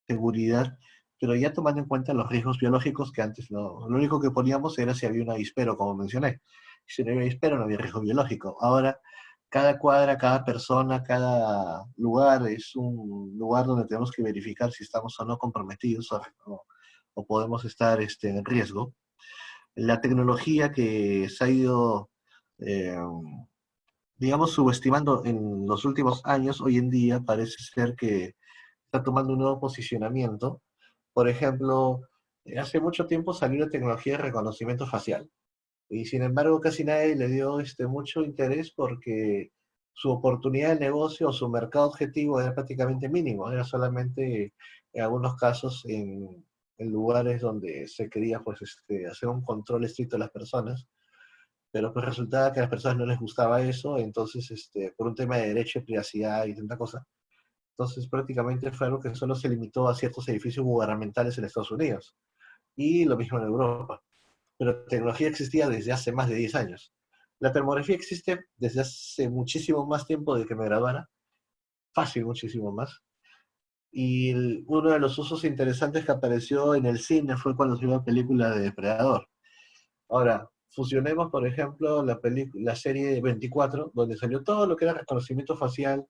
seguridad, pero ya tomando en cuenta los riesgos biológicos que antes no, lo único que poníamos era si había un avispero, como mencioné. Si no había avispero, no había riesgo biológico. Ahora, cada cuadra, cada persona, cada lugar es un lugar donde tenemos que verificar si estamos o no comprometidos o podemos estar en riesgo. La tecnología que se ha ido, eh, digamos, subestimando en los últimos años, hoy en día parece ser que está tomando un nuevo posicionamiento. Por ejemplo, hace mucho tiempo salió la tecnología de reconocimiento facial y sin embargo casi nadie le dio mucho interés porque su oportunidad de negocio o su mercado objetivo era prácticamente mínimo, era solamente en algunos casos en lugares donde se quería pues, hacer un control estricto de las personas, pero pues resultaba que a las personas no les gustaba eso, entonces por un tema de derecho de privacidad y tanta cosa, entonces prácticamente fue algo que solo se limitó a ciertos edificios gubernamentales en Estados Unidos y lo mismo en Europa. Pero la tecnología existía desde hace más de 10 años. La termografía existe desde hace muchísimo más tiempo de que me graduara, fácil muchísimo más. Y uno de los usos interesantes que apareció en el cine fue cuando se vio la película de Depredador. Ahora, fusionemos, por ejemplo, la serie 24, donde salió todo lo que era reconocimiento facial,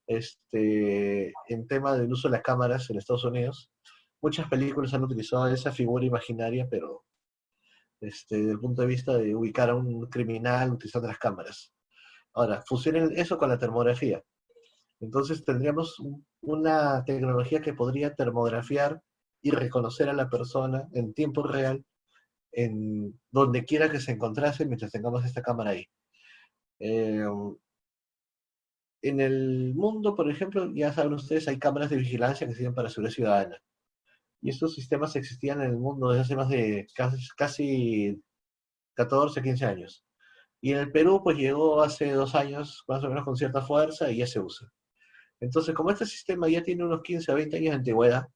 en tema del uso de las cámaras en Estados Unidos. Muchas películas han utilizado esa figura imaginaria, pero desde el punto de vista de ubicar a un criminal utilizando las cámaras. Ahora, fusionen eso con la termografía. Entonces tendríamos una tecnología que podría termografiar y reconocer a la persona en tiempo real en donde quiera que se encontrase mientras tengamos esta cámara ahí. Eh, en el mundo, por ejemplo, ya saben ustedes, hay cámaras de vigilancia que sirven para seguridad ciudadana. Y estos sistemas existían en el mundo desde hace más de casi 14, 15 años. Y en el Perú, pues llegó hace 2 años, más o menos con cierta fuerza, y ya se usa. Entonces, como este sistema ya tiene unos 15 a 20 años de antigüedad,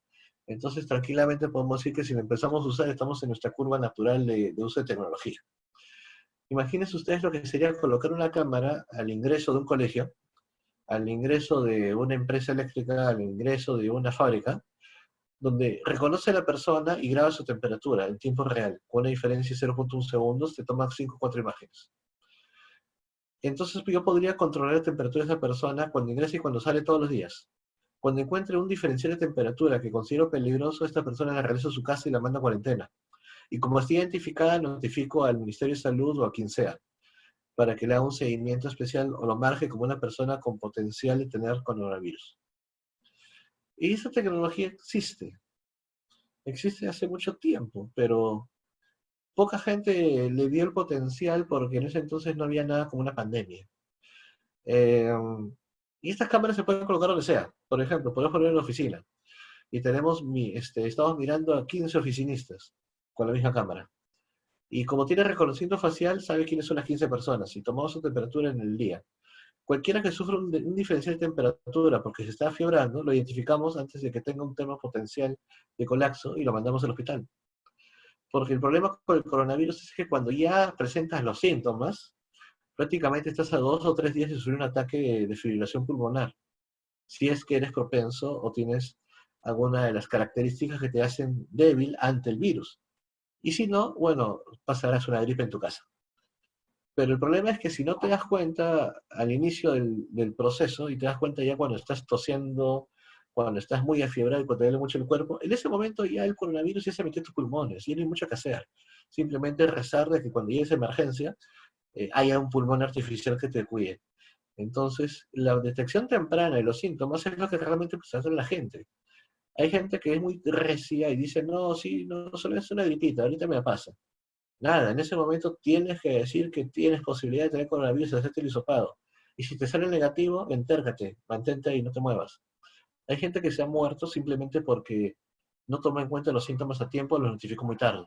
entonces tranquilamente podemos decir que si lo empezamos a usar, estamos en nuestra curva natural de uso de tecnología. Imagínense ustedes lo que sería colocar una cámara al ingreso de un colegio, al ingreso de una empresa eléctrica, al ingreso de una fábrica, donde reconoce a la persona y graba su temperatura en tiempo real, con una diferencia de 0,1 segundos, te toma 5 o 4 imágenes. Entonces yo podría controlar la temperatura de esa persona cuando ingresa y cuando sale todos los días. Cuando encuentre un diferencial de temperatura que considero peligroso, esta persona la regresa a su casa y la manda a cuarentena. Y como esté identificada, notifico al Ministerio de Salud o a quien sea, para que le haga un seguimiento especial o lo marque como una persona con potencial de tener coronavirus. Y esa tecnología existe hace mucho tiempo, pero poca gente le dio el potencial porque en ese entonces no había nada como una pandemia. Eh, y estas cámaras se pueden colocar donde sea. Por ejemplo, podemos poner en la oficina y estamos mirando a 15 oficinistas con la misma cámara. Y como tiene reconocimiento facial, sabe quiénes son las 15 personas y tomamos su temperatura en el día. Cualquiera que sufra un diferencial de temperatura porque se está afiebrando, lo identificamos antes de que tenga un tema potencial de colapso y lo mandamos al hospital. Porque el problema con el coronavirus es que cuando ya presentas los síntomas, prácticamente estás a 2 o 3 días de sufrir un ataque de fibrilación pulmonar, si es que eres propenso o tienes alguna de las características que te hacen débil ante el virus. Y si no, bueno, pasarás una gripe en tu casa. Pero el problema es que si no te das cuenta al inicio del proceso y te das cuenta ya cuando estás tosiendo, cuando estás muy afiebrado y cuando te duele mucho el cuerpo, en ese momento ya el coronavirus ya se metió en tus pulmones y no hay mucho que hacer. Simplemente rezar de que cuando llegue esa emergencia haya un pulmón artificial que te cuide. Entonces, la detección temprana de los síntomas es lo que realmente pues, hace la gente. Hay gente que es muy recia y dice, no, sí, no, solo es una gripita, ahorita me pasa. Nada, en ese momento tienes que decir que tienes posibilidad de tener coronavirus y hacerte el hisopado. Y si te sale negativo, entérgate, mantente ahí, no te muevas. Hay gente que se ha muerto simplemente porque no toma en cuenta los síntomas a tiempo, los notificó muy tarde.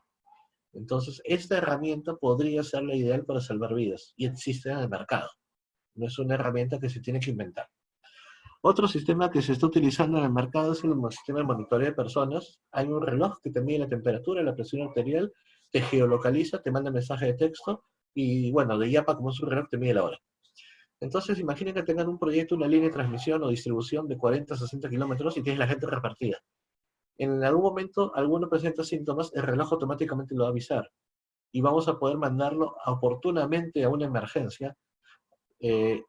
Entonces, esta herramienta podría ser la ideal para salvar vidas y existe en el mercado. No es una herramienta que se tiene que inventar. Otro sistema que se está utilizando en el mercado es el sistema de monitoreo de personas. Hay un reloj que te mide la temperatura, la presión arterial, te geolocaliza, te manda mensaje de texto y, bueno, de IAPA, como es un reloj, te mide la hora. Entonces, imaginen que tengan un proyecto, una línea de transmisión o distribución de 40 a 60 kilómetros y tienes la gente repartida. En algún momento, alguno presenta síntomas, el reloj automáticamente lo va a avisar y vamos a poder mandarlo oportunamente a una emergencia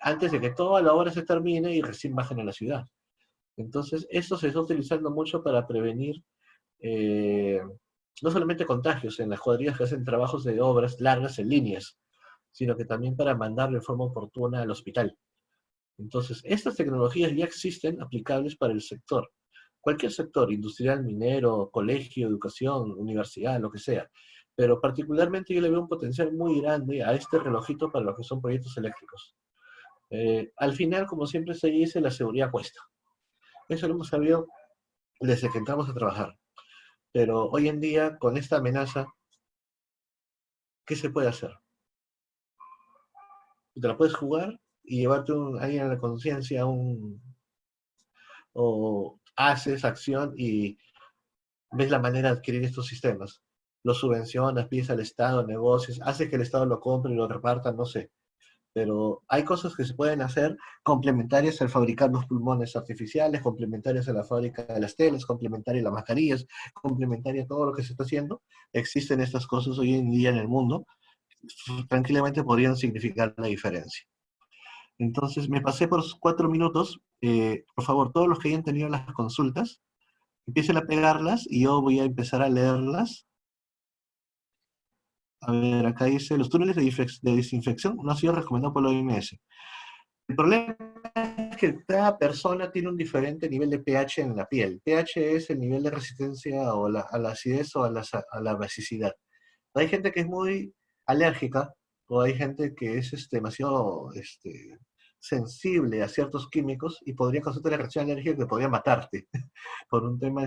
antes de que toda la hora se termine y recién bajen a la ciudad. Entonces, esto se está utilizando mucho para prevenir eh, no solamente contagios en las cuadrillas que hacen trabajos de obras largas en líneas, sino que también para mandarlo de forma oportuna al hospital. Entonces, estas tecnologías ya existen aplicables para el sector. Cualquier sector, industrial, minero, colegio, educación, universidad, lo que sea. Pero particularmente yo le veo un potencial muy grande a este relojito para lo que son proyectos eléctricos. Al final, como siempre se dice, la seguridad cuesta. Eso lo hemos sabido desde que entramos a trabajar. Pero hoy en día, con esta amenaza, ¿qué se puede hacer? Te la puedes jugar y llevarte ahí en la conciencia o haces acción y ves la manera de adquirir estos sistemas. Los subvencionas, pides al Estado, negocios, haces que el Estado lo compre y lo reparta, no sé. Pero hay cosas que se pueden hacer complementarias al fabricar los pulmones artificiales, complementarias a la fábrica de las telas, complementarias a las mascarillas, complementarias a todo lo que se está haciendo. Existen estas cosas hoy en día en el mundo, tranquilamente podrían significar la diferencia. Entonces, me pasé por 4 minutos. Por favor, todos los que hayan tenido las consultas, empiecen a pegarlas y yo voy a empezar a leerlas. A ver, acá dice, los túneles de desinfección no han sido recomendados por la OMS. El problema es que cada persona tiene un diferente nivel de pH en la piel. pH es el nivel de resistencia o a la acidez o a la basicidad. Hay gente que es muy alérgica o hay gente que es demasiado sensible a ciertos químicos y podría causarte la reacción alérgica que podría matarte por un tema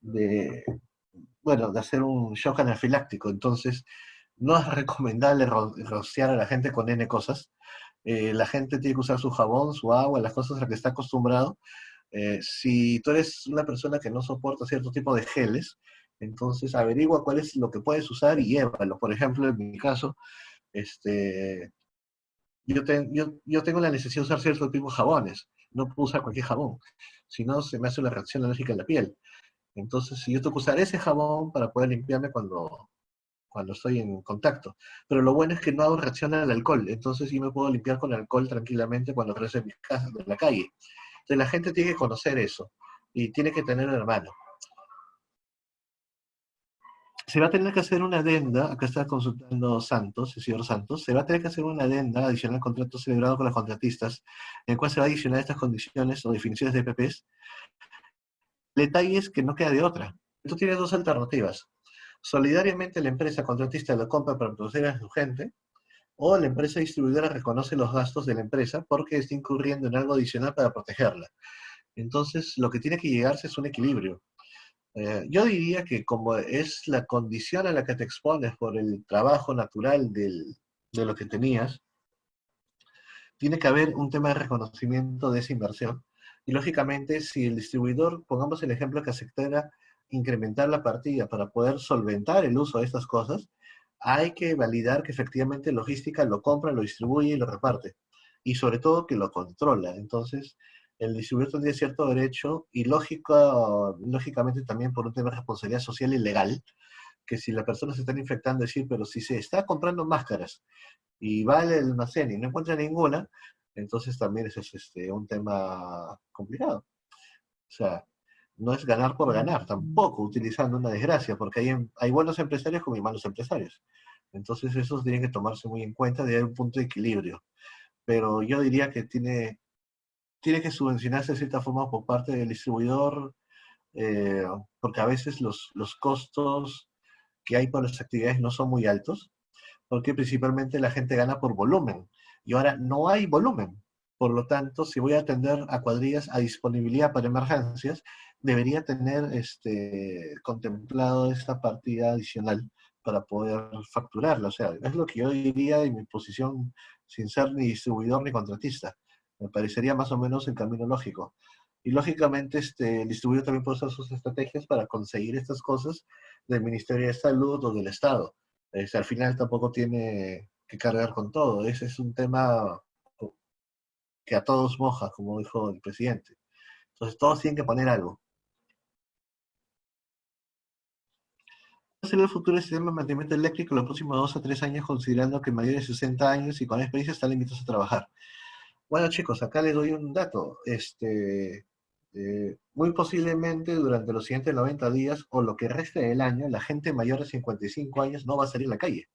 de, bueno, de hacer un shock anafiláctico. Entonces, no es recomendable rociar a la gente con N cosas. La gente tiene que usar su jabón, su agua, las cosas a las que está acostumbrado. Si tú eres una persona que no soporta cierto tipo de geles, entonces averigua cuál es lo que puedes usar y llévalo. Por ejemplo, en mi caso, este, yo tengo la necesidad de usar cierto tipo de jabones. No puedo usar cualquier jabón, si no se me hace una reacción alérgica en la piel. Entonces, si yo tengo que usar ese jabón para poder limpiarme cuando estoy en contacto. Pero lo bueno es que no hago reacción al alcohol, entonces yo me puedo limpiar con alcohol tranquilamente cuando regreso de mi casa, de la calle. Entonces la gente tiene que conocer eso y tiene que tener hermano. Se va a tener que hacer una adenda, acá está consultando Santos, el señor Santos, se va a tener que hacer una adenda adicional al contrato celebrado con los contratistas, en el cual se va a adicionar estas condiciones o definiciones de PPs. El detalle es que no queda de otra. Tú tienes dos alternativas. Solidariamente la empresa contratista lo compra para proteger a su gente, o la empresa distribuidora reconoce los gastos de la empresa porque está incurriendo en algo adicional para protegerla. Entonces, lo que tiene que llegarse es un equilibrio. Yo diría que como es la condición a la que te expones por el trabajo natural de lo que tenías, tiene que haber un tema de reconocimiento de esa inversión. Y lógicamente, si el distribuidor, pongamos el ejemplo que aceptara incrementar la partida para poder solventar el uso de estas cosas, hay que validar que efectivamente logística lo compra, lo distribuye y lo reparte. Y sobre todo que lo controla. Entonces, el distribuidor tendría cierto derecho y lógicamente también por un tema de responsabilidad social y legal, que si la persona se está infectando, decir, pero si se está comprando máscaras y va al almacén y no encuentra ninguna, entonces también ese es un tema complicado. O sea, no es ganar por ganar, tampoco utilizando una desgracia, porque hay buenos empresarios como hay malos empresarios. Entonces esos tienen que tomarse muy en cuenta, de haber un punto de equilibrio. Pero yo diría que tiene que subvencionarse de cierta forma por parte del distribuidor, eh, porque a veces los costos que hay por las actividades no son muy altos, porque principalmente la gente gana por volumen. Y ahora no hay volumen. Por lo tanto, si voy a atender a cuadrillas a disponibilidad para emergencias, debería tener contemplado esta partida adicional para poder facturarla. O sea, es lo que yo diría en mi posición sin ser ni distribuidor ni contratista. Me parecería más o menos el camino lógico. Y lógicamente el distribuidor también puede usar sus estrategias para conseguir estas cosas del Ministerio de Salud o del Estado. Al final tampoco tiene que cargar con todo. Ese es un tema que a todos moja, como dijo el presidente. Entonces todos tienen que poner algo. ¿Cuál será el futuro del sistema de mantenimiento eléctrico en los próximos 2 a 3 años, considerando que mayores de 60 años y con experiencia están limitados a trabajar? Bueno, chicos, acá les doy un dato. Muy posiblemente durante los siguientes 90 días o lo que reste del año, la gente mayor de 55 años no va a salir a la calle,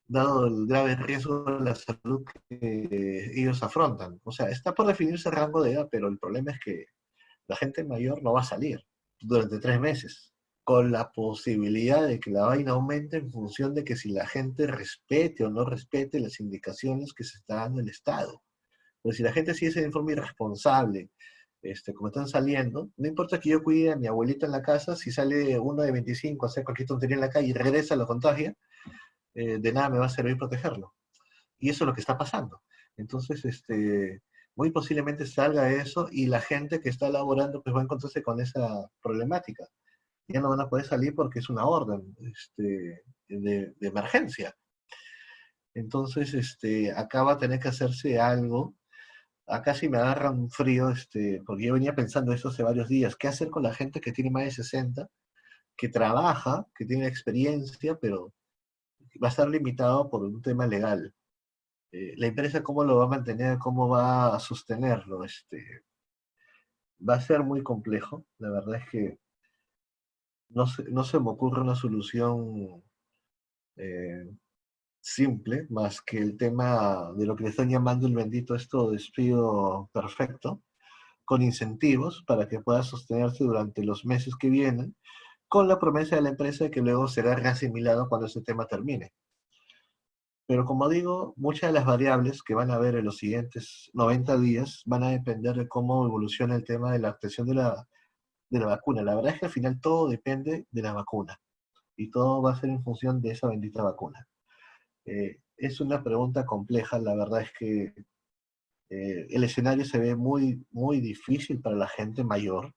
dado el grave riesgo de la salud que ellos afrontan. O sea, está por definirse el rango de edad, pero el problema es que la gente mayor no va a salir durante 3 meses, con la posibilidad de que la vaina aumente en función de que si la gente respete o no respete las indicaciones que se está dando el Estado. Pero si la gente sigue siendo de forma irresponsable, como están saliendo, no importa que yo cuide a mi abuelita en la casa, si sale uno de 25 a hacer cualquier tontería en la calle y regresa, lo contagia, de nada me va a servir protegerlo. Y eso es lo que está pasando. Entonces, muy posiblemente salga eso y la gente que está laborando pues va a encontrarse con esa problemática. Ya no van a poder salir porque es una orden de emergencia. Entonces, acá va a tener que hacerse algo. Acá sí me agarra un frío, porque yo venía pensando eso hace varios días. ¿Qué hacer con la gente que tiene más de 60, que trabaja, que tiene experiencia, pero va a estar limitado por un tema legal? La empresa cómo lo va a mantener, cómo va a sostenerlo, va a ser muy complejo. La verdad es que no se me ocurre una solución simple, más que el tema de lo que le están llamando el bendito esto despido perfecto, con incentivos para que pueda sostenerse durante los meses que vienen, con la promesa de la empresa de que luego será reasimilado cuando ese tema termine. Pero como digo, muchas de las variables que van a haber en los siguientes 90 días van a depender de cómo evoluciona el tema de la obtención de la vacuna. La verdad es que al final todo depende de la vacuna y todo va a ser en función de esa bendita vacuna. Es una pregunta compleja, la verdad es que el escenario se ve muy, muy difícil para la gente mayor,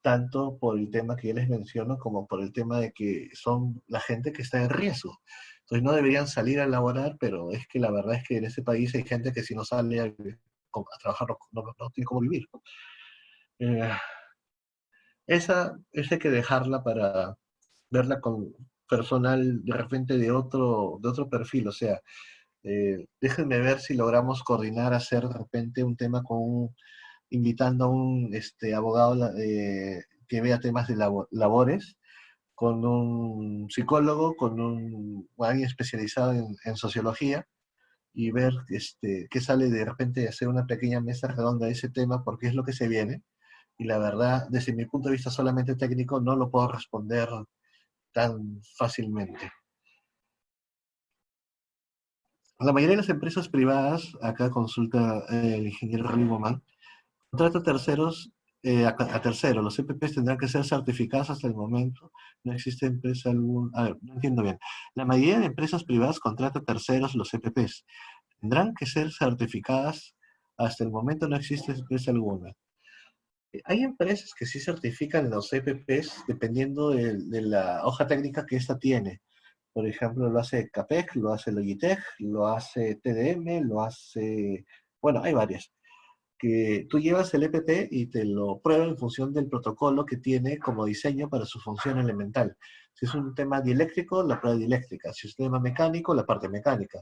tanto por el tema que ya les menciono como por el tema de que son la gente que está en riesgo. Entonces no deberían salir a laborar, pero es que la verdad es que en ese país hay gente que si no sale a trabajar no tiene cómo vivir. Eh, esa hay que dejarla para verla con personal de repente de otro perfil, o sea, déjenme ver si logramos coordinar, hacer de repente un tema invitando a un abogado que vea temas de labores, con un psicólogo, con alguien especializado en sociología, y ver qué sale de repente de hacer una pequeña mesa redonda de ese tema, porque es lo que se viene. Y la verdad, desde mi punto de vista solamente técnico, no lo puedo responder tan fácilmente. La mayoría de las empresas privadas, acá consulta el ingeniero Remy Momán, contrata terceros, a terceros. Los EPPs tendrán que ser certificados hasta el momento. No existe empresa alguna. A ver, no entiendo bien. La mayoría de empresas privadas contrata terceros los EPPs. Tendrán que ser certificadas. Hasta el momento no existe empresa alguna. Hay empresas que sí certifican los EPPs dependiendo de la hoja técnica que ésta tiene. Por ejemplo, lo hace CAPEC, lo hace Logitech, lo hace TDM, lo hace... Bueno, hay varias. Que tú llevas el EPP y te lo prueba en función del protocolo que tiene como diseño para su función elemental. Si es un tema dieléctrico, la prueba dieléctrica. Si es un tema mecánico, la parte mecánica.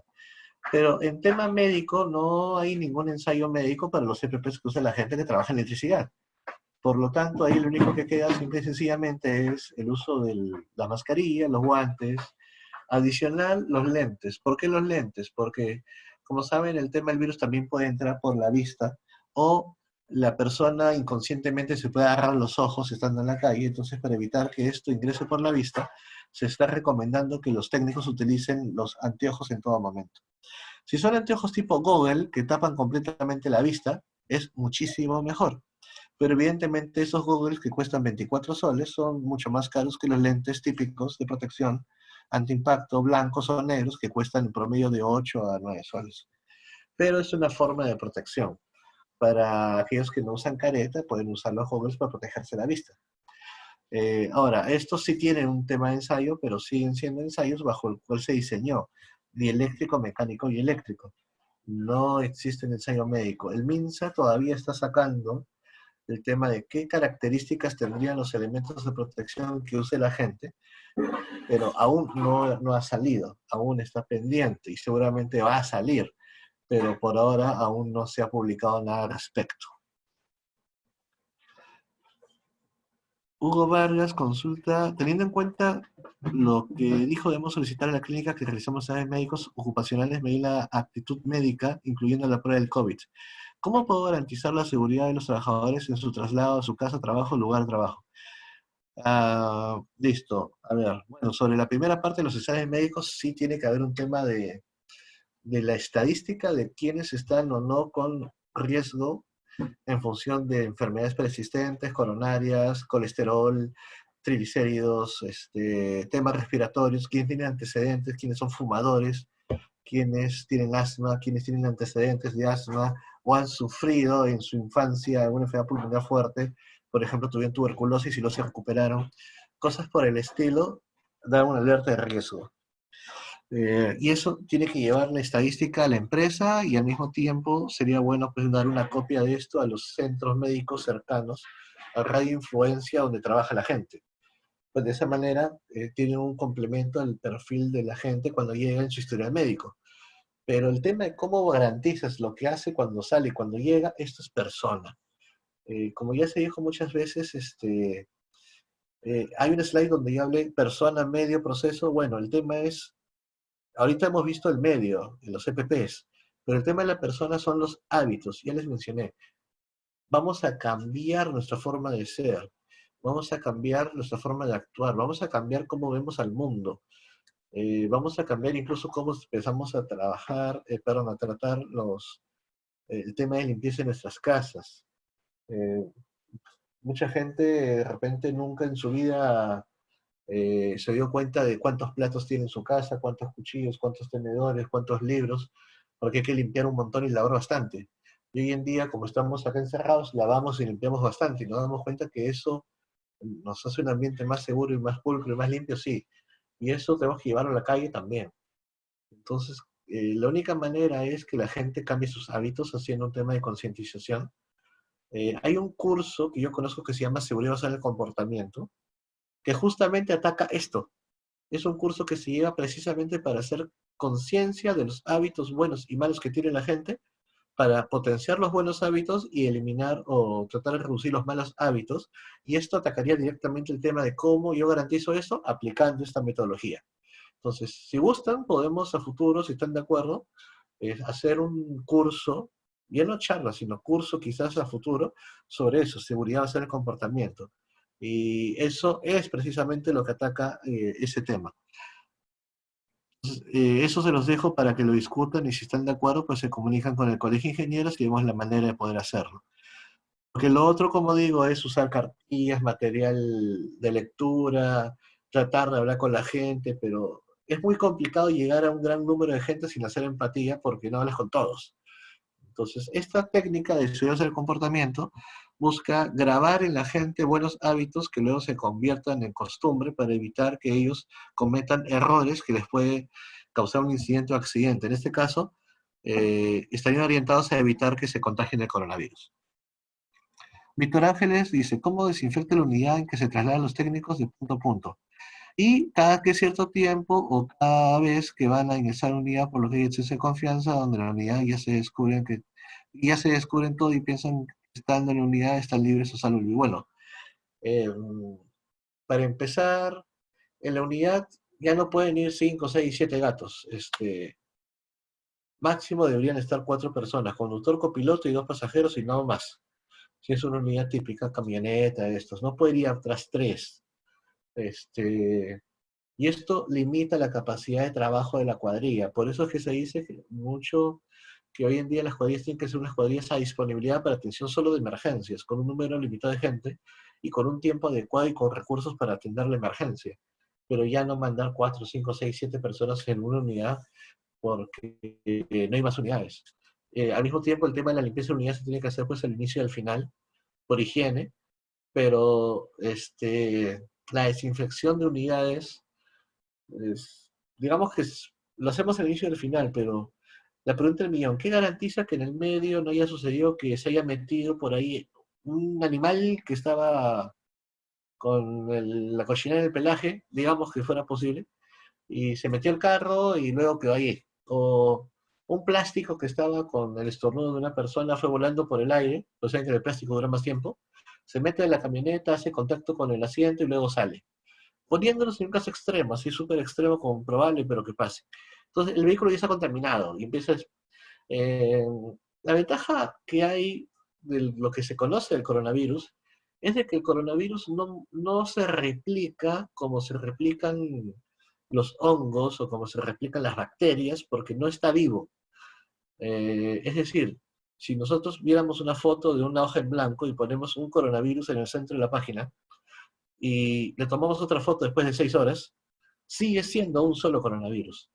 Pero en tema médico no hay ningún ensayo médico para los EPPs que usa la gente que trabaja en electricidad. Por lo tanto, ahí lo único que queda simple y sencillamente es el uso de la mascarilla, los guantes, adicional los lentes. ¿Por qué los lentes? Porque, como saben, el tema del virus también puede entrar por la vista o la persona inconscientemente se puede agarrar los ojos estando en la calle. Entonces, para evitar que esto ingrese por la vista, se está recomendando que los técnicos utilicen los anteojos en todo momento. Si son anteojos tipo Google, que tapan completamente la vista, es muchísimo mejor. Pero evidentemente esos goggles que cuestan 24 soles son mucho más caros que los lentes típicos de protección antiimpacto blancos o negros que cuestan en promedio de 8 a 9 soles. Pero es una forma de protección. Para aquellos que no usan careta, pueden usar los goggles para protegerse la vista. Ahora, estos sí tienen un tema de ensayo, pero siguen siendo ensayos bajo el cual se diseñó, dieléctrico, mecánico y eléctrico. No existe un ensayo médico. El MINSA todavía está sacando el tema de qué características tendrían los elementos de protección que use la gente, pero aún no ha salido, aún está pendiente y seguramente va a salir, pero por ahora aún no se ha publicado nada al respecto. Hugo Vargas consulta, teniendo en cuenta lo que dijo, debemos solicitar a la clínica que realizamos exámenes médicos ocupacionales medir la aptitud médica, incluyendo la prueba del COVID. ¿Cómo puedo garantizar la seguridad de los trabajadores en su traslado a su casa, trabajo, lugar de trabajo? Listo. A ver, bueno, sobre la primera parte de los exámenes médicos sí tiene que haber un tema de la estadística de quiénes están o no con riesgo en función de enfermedades persistentes, coronarias, colesterol, triglicéridos, temas respiratorios, quiénes tienen antecedentes, quiénes son fumadores, quiénes tienen asma, quiénes tienen antecedentes de asma o han sufrido en su infancia alguna enfermedad pulmonar fuerte, por ejemplo, tuvieron tuberculosis y no se recuperaron, cosas por el estilo, dan una alerta de riesgo. Y eso tiene que llevar la estadística a la empresa y al mismo tiempo sería bueno pues, dar una copia de esto a los centros médicos cercanos a radio influencia donde trabaja la gente. Pues de esa manera tienen un complemento al perfil de la gente cuando llega en su historial médico. Pero el tema de cómo garantizas lo que hace cuando sale y cuando llega, esto es persona. Como ya se dijo muchas veces, hay un slide donde yo hablé persona, medio, proceso. Bueno, el tema es ahorita hemos visto el medio, los EPPs, pero el tema de la persona son los hábitos, ya les mencioné. Vamos a cambiar nuestra forma de ser, vamos a cambiar nuestra forma de actuar, vamos a cambiar cómo vemos al mundo, vamos a cambiar incluso cómo empezamos a trabajar, perdón, a tratar el tema de limpieza en nuestras casas. Eh, Mucha gente de repente nunca en su vida se dio cuenta de cuántos platos tiene en su casa, cuántos cuchillos, cuántos tenedores, cuántos libros, porque hay que limpiar un montón y lavar bastante. Y hoy en día, como estamos acá encerrados, lavamos y limpiamos bastante y nos damos cuenta que eso nos hace un ambiente más seguro y más pulcro y más limpio, sí. Y eso tenemos que llevarlo a la calle también. Entonces, la única manera es que la gente cambie sus hábitos haciendo un tema de concientización. Hay un curso que yo conozco que se llama Seguridad Basada en el Comportamiento, que justamente ataca esto. Es un curso que se lleva precisamente para hacer conciencia de los hábitos buenos y malos que tiene la gente, para potenciar los buenos hábitos y eliminar o tratar de reducir los malos hábitos. Y esto atacaría directamente el tema de cómo yo garantizo eso aplicando esta metodología. Entonces, si gustan, podemos a futuro, si están de acuerdo, hacer un curso, ya no charla, sino curso quizás a futuro, sobre eso, seguridad basada en el comportamiento. Y eso es precisamente lo que ataca ese tema. Entonces, eso se los dejo para que lo discutan y si están de acuerdo, pues se comunican con el Colegio de Ingenieros y vemos la manera de poder hacerlo. Porque lo otro, como digo, es usar cartillas, material de lectura, tratar de hablar con la gente, pero es muy complicado llegar a un gran número de gente sin hacer empatía porque no hablas con todos. Entonces, esta técnica de estudios del comportamiento busca grabar en la gente buenos hábitos que luego se conviertan en costumbre para evitar que ellos cometan errores que les puede causar un incidente o accidente. En este caso, estarían orientados a evitar que se contagien el coronavirus. Víctor Ángeles dice, ¿cómo desinfecta la unidad en que se trasladan los técnicos de punto a punto? Y cada que cierto tiempo o cada vez que van a ingresar unidad por los gadgets de confianza, donde la unidad ya se descubren todo y piensan que estando en la unidad están libres o salud. Y bueno, eh, para empezar, en la unidad ya no pueden ir 5, 6, 7 gatos. Máximo deberían estar 4 personas, conductor, copiloto y 2 pasajeros y no más. Si es una unidad típica, camioneta, estos, no puede ir atrás 3. Y esto limita la capacidad de trabajo de la cuadrilla. Por eso es que se dice que mucho que hoy en día las cuadrillas tienen que ser unas cuadrillas a disponibilidad para atención solo de emergencias, con un número limitado de gente y con un tiempo adecuado y con recursos para atender la emergencia. Pero ya no mandar 4, 5, 6, 7 personas en una unidad porque no hay más unidades. Al mismo tiempo, el tema de la limpieza de unidades se tiene que hacer pues al inicio y al final, por higiene, pero la desinfección de unidades digamos que lo hacemos al inicio y al final, pero la pregunta del millón, ¿qué garantiza que en el medio no haya sucedido que se haya metido por ahí un animal que estaba con la cochinera del pelaje, digamos que fuera posible, y se metió al carro y luego quedó ahí? O un plástico que estaba con el estornudo de una persona fue volando por el aire, o sea que el plástico dura más tiempo, se mete en la camioneta, hace contacto con el asiento y luego sale, poniéndonos en un caso extremo, así súper extremo, comprobable, pero que pase. Entonces, el vehículo ya está contaminado y empieza. Eh, la ventaja que hay de lo que se conoce del coronavirus es de que el coronavirus no se replica como se replican los hongos o como se replican las bacterias, porque no está vivo. Es decir, si nosotros viéramos una foto de una hoja en blanco y ponemos un coronavirus en el centro de la página, y le tomamos otra foto después de 6 horas, sigue siendo un solo coronavirus.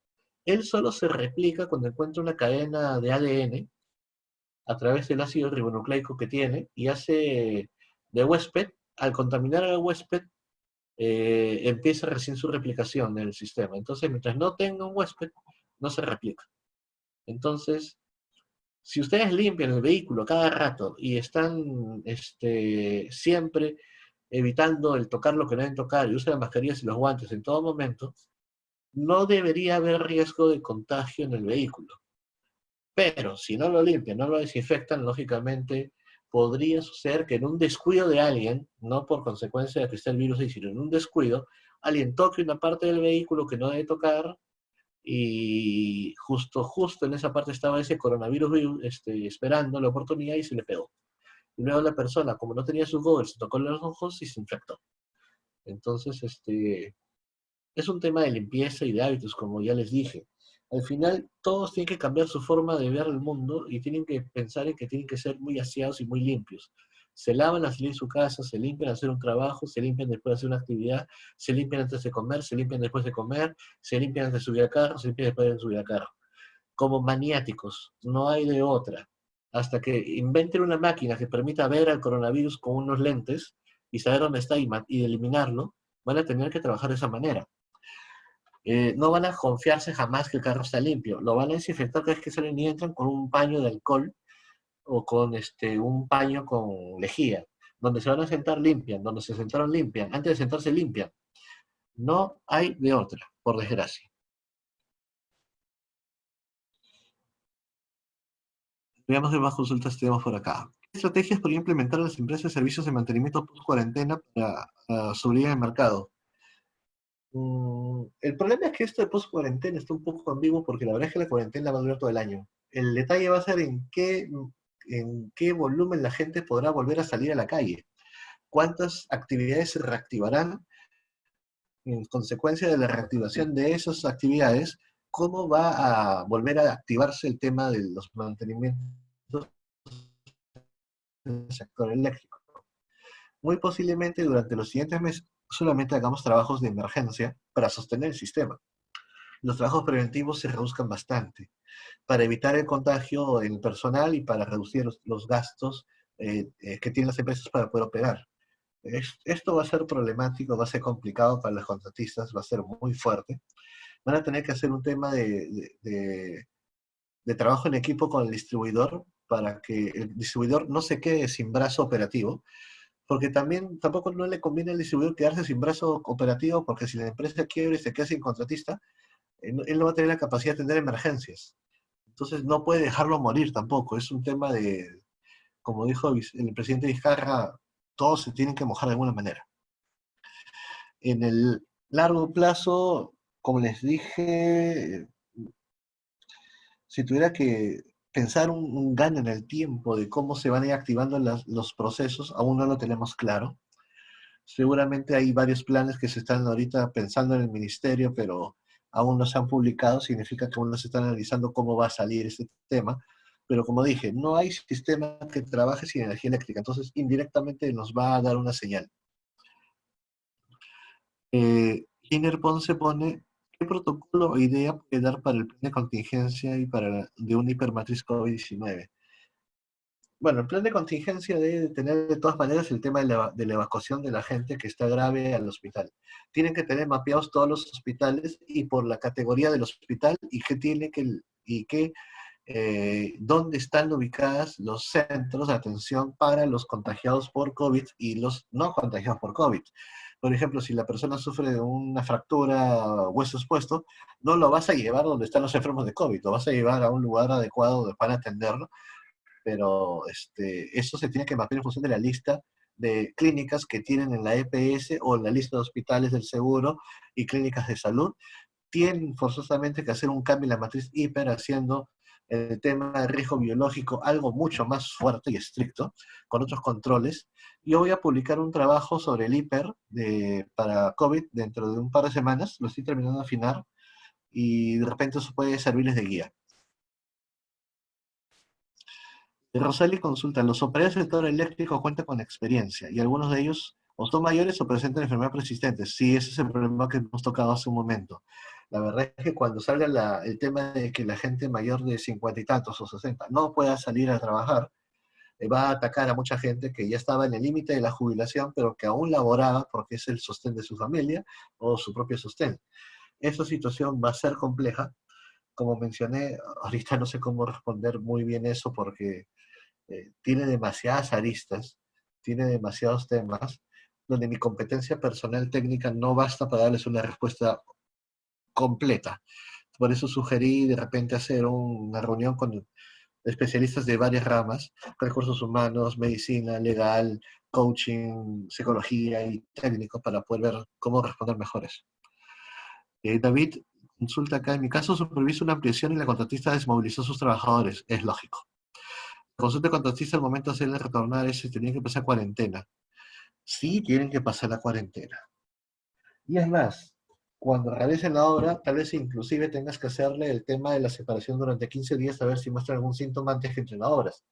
Él solo se replica cuando encuentra una cadena de ADN a través del ácido ribonucleico que tiene y hace de huésped. Al contaminar al huésped, empieza recién su replicación en el sistema. Entonces, mientras no tenga un huésped, no se replica. Entonces, si ustedes limpian el vehículo cada rato y están siempre evitando el tocar lo que no deben tocar y usan las mascarillas y los guantes en todo momento, no debería haber riesgo de contagio en el vehículo. Pero si no lo limpian, no lo desinfectan, lógicamente podría suceder que en un descuido de alguien, no por consecuencia de que esté el virus ahí, sino en un descuido, alguien toque una parte del vehículo que no debe tocar y justo en esa parte estaba ese coronavirus esperando la oportunidad y se le pegó. Y luego la persona, como no tenía sus goggles, se tocó los ojos y se infectó. Entonces, es un tema de limpieza y de hábitos, como ya les dije. Al final, todos tienen que cambiar su forma de ver el mundo y tienen que pensar en que tienen que ser muy aseados y muy limpios. Se lavan al salir de su casa, se limpian al hacer un trabajo, se limpian después de hacer una actividad, se limpian antes de comer, se limpian después de comer, se limpian antes de subir al carro, se limpian después de subir al carro. Como maniáticos, no hay de otra. Hasta que inventen una máquina que permita ver al coronavirus con unos lentes y saber dónde está y eliminarlo, van a tener que trabajar de esa manera. No van a confiarse jamás que el carro está limpio. Lo van a desinfectar cada vez que salen y entran con un paño de alcohol o con un paño con lejía. Donde se van a sentar limpian, donde se sentaron limpian, antes de sentarse limpian. No hay de otra, por desgracia. Veamos qué más consultas tenemos por acá. ¿Qué estrategias podría implementar las empresas de servicios de mantenimiento post-cuarentena para sobrevivir en el mercado? El problema es que esto de post-cuarentena está un poco ambiguo porque la verdad es que la cuarentena va a durar todo el año. El detalle va a ser en qué volumen la gente podrá volver a salir a la calle. ¿Cuántas actividades se reactivarán? En consecuencia de la reactivación de esas actividades, ¿cómo va a volver a activarse el tema de los mantenimientos del sector eléctrico? Muy posiblemente durante los siguientes meses solamente hagamos trabajos de emergencia para sostener el sistema. Los trabajos preventivos se reduzcan bastante para evitar el contagio en el personal y para reducir los gastos que tienen las empresas para poder operar. Esto va a ser problemático, va a ser complicado para los contratistas, va a ser muy fuerte. Van a tener que hacer un tema de trabajo en equipo con el distribuidor para que el distribuidor no se quede sin brazo operativo, porque también tampoco no le conviene al distribuidor quedarse sin brazo operativo, porque si la empresa quiebra y se queda sin contratista, él no va a tener la capacidad de atender emergencias. Entonces no puede dejarlo morir tampoco. Es un tema de, como dijo el presidente Vizcarra, todos se tienen que mojar de alguna manera. En el largo plazo, como les dije, si tuviera que pensar un gano en el tiempo de cómo se van a ir activando los procesos, aún no lo tenemos claro. Seguramente hay varios planes que se están ahorita pensando en el ministerio, pero aún no se han publicado. Significa que aún no se está analizando cómo va a salir este tema. Pero como dije, no hay sistema que trabaje sin energía eléctrica, entonces indirectamente nos va a dar una señal. Giner Ponce pone, ¿qué protocolo o idea puede dar para el plan de contingencia y de una hipermatriz COVID-19? Bueno, el plan de contingencia debe tener de todas maneras el tema de la evacuación de la gente que está grave al hospital. Tienen que tener mapeados todos los hospitales y por la categoría del hospital y dónde están ubicadas los centros de atención para los contagiados por COVID y los no contagiados por COVID. Por ejemplo, si la persona sufre de una fractura hueso expuesto, no lo vas a llevar donde están los enfermos de COVID, lo vas a llevar a un lugar adecuado donde van a atenderlo, pero eso se tiene que mapear en función de la lista de clínicas que tienen en la EPS o en la lista de hospitales del seguro y clínicas de salud. Tienen forzosamente que hacer un cambio en la matriz hiper, haciendo el tema de riesgo biológico algo mucho más fuerte y estricto, con otros controles. Yo voy a publicar un trabajo sobre el hiper para COVID dentro de un par de semanas, lo estoy terminando de afinar, y de repente eso puede servirles de guía. Rosali consulta, los operadores del sector eléctrico cuentan con experiencia y algunos de ellos o son mayores o presentan enfermedades persistentes. Sí, ese es el problema que hemos tocado hace un momento. La verdad es que cuando salga el tema de que la gente mayor de 50 y tantos o 60 no pueda salir a trabajar, va a atacar a mucha gente que ya estaba en el límite de la jubilación, pero que aún laboraba porque es el sostén de su familia o su propio sostén. Esa situación va a ser compleja. Como mencioné, ahorita no sé cómo responder muy bien eso porque tiene demasiadas aristas, tiene demasiados temas, donde mi competencia personal técnica no basta para darles una respuesta completa. Por eso sugerí de repente hacer una reunión con especialistas de varias ramas, recursos humanos, medicina, legal, coaching, psicología y técnico para poder ver cómo responder mejor eso. David Consulta acá, en mi caso superviso una ampliación y la contratista desmovilizó a sus trabajadores. Es lógico. Consulta contratista al momento de hacerle retornar ese, tenía que pasar cuarentena. Sí, tienen que pasar la cuarentena. Y es más, cuando realicen la obra, tal vez inclusive tengas que hacerle el tema de la separación durante 15 días a ver si muestra algún síntoma antes que entre las obras.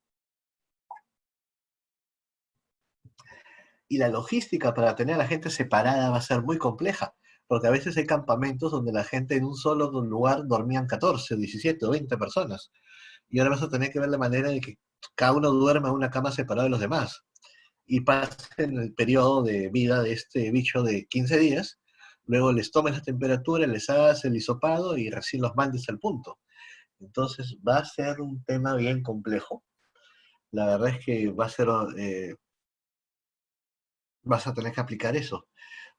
Y la logística para tener a la gente separada va a ser muy compleja, porque a veces hay campamentos donde la gente en un solo lugar dormían 14, 17 o 20 personas. Y ahora vas a tener que ver la manera de que cada uno duerma en una cama separada de los demás. Y pasen el periodo de vida de este bicho de 15 días, luego les tomes la temperatura, les hagas el hisopado y recién los mandes al punto. Entonces va a ser un tema bien complejo. La verdad es que va a ser, vas a tener que aplicar eso,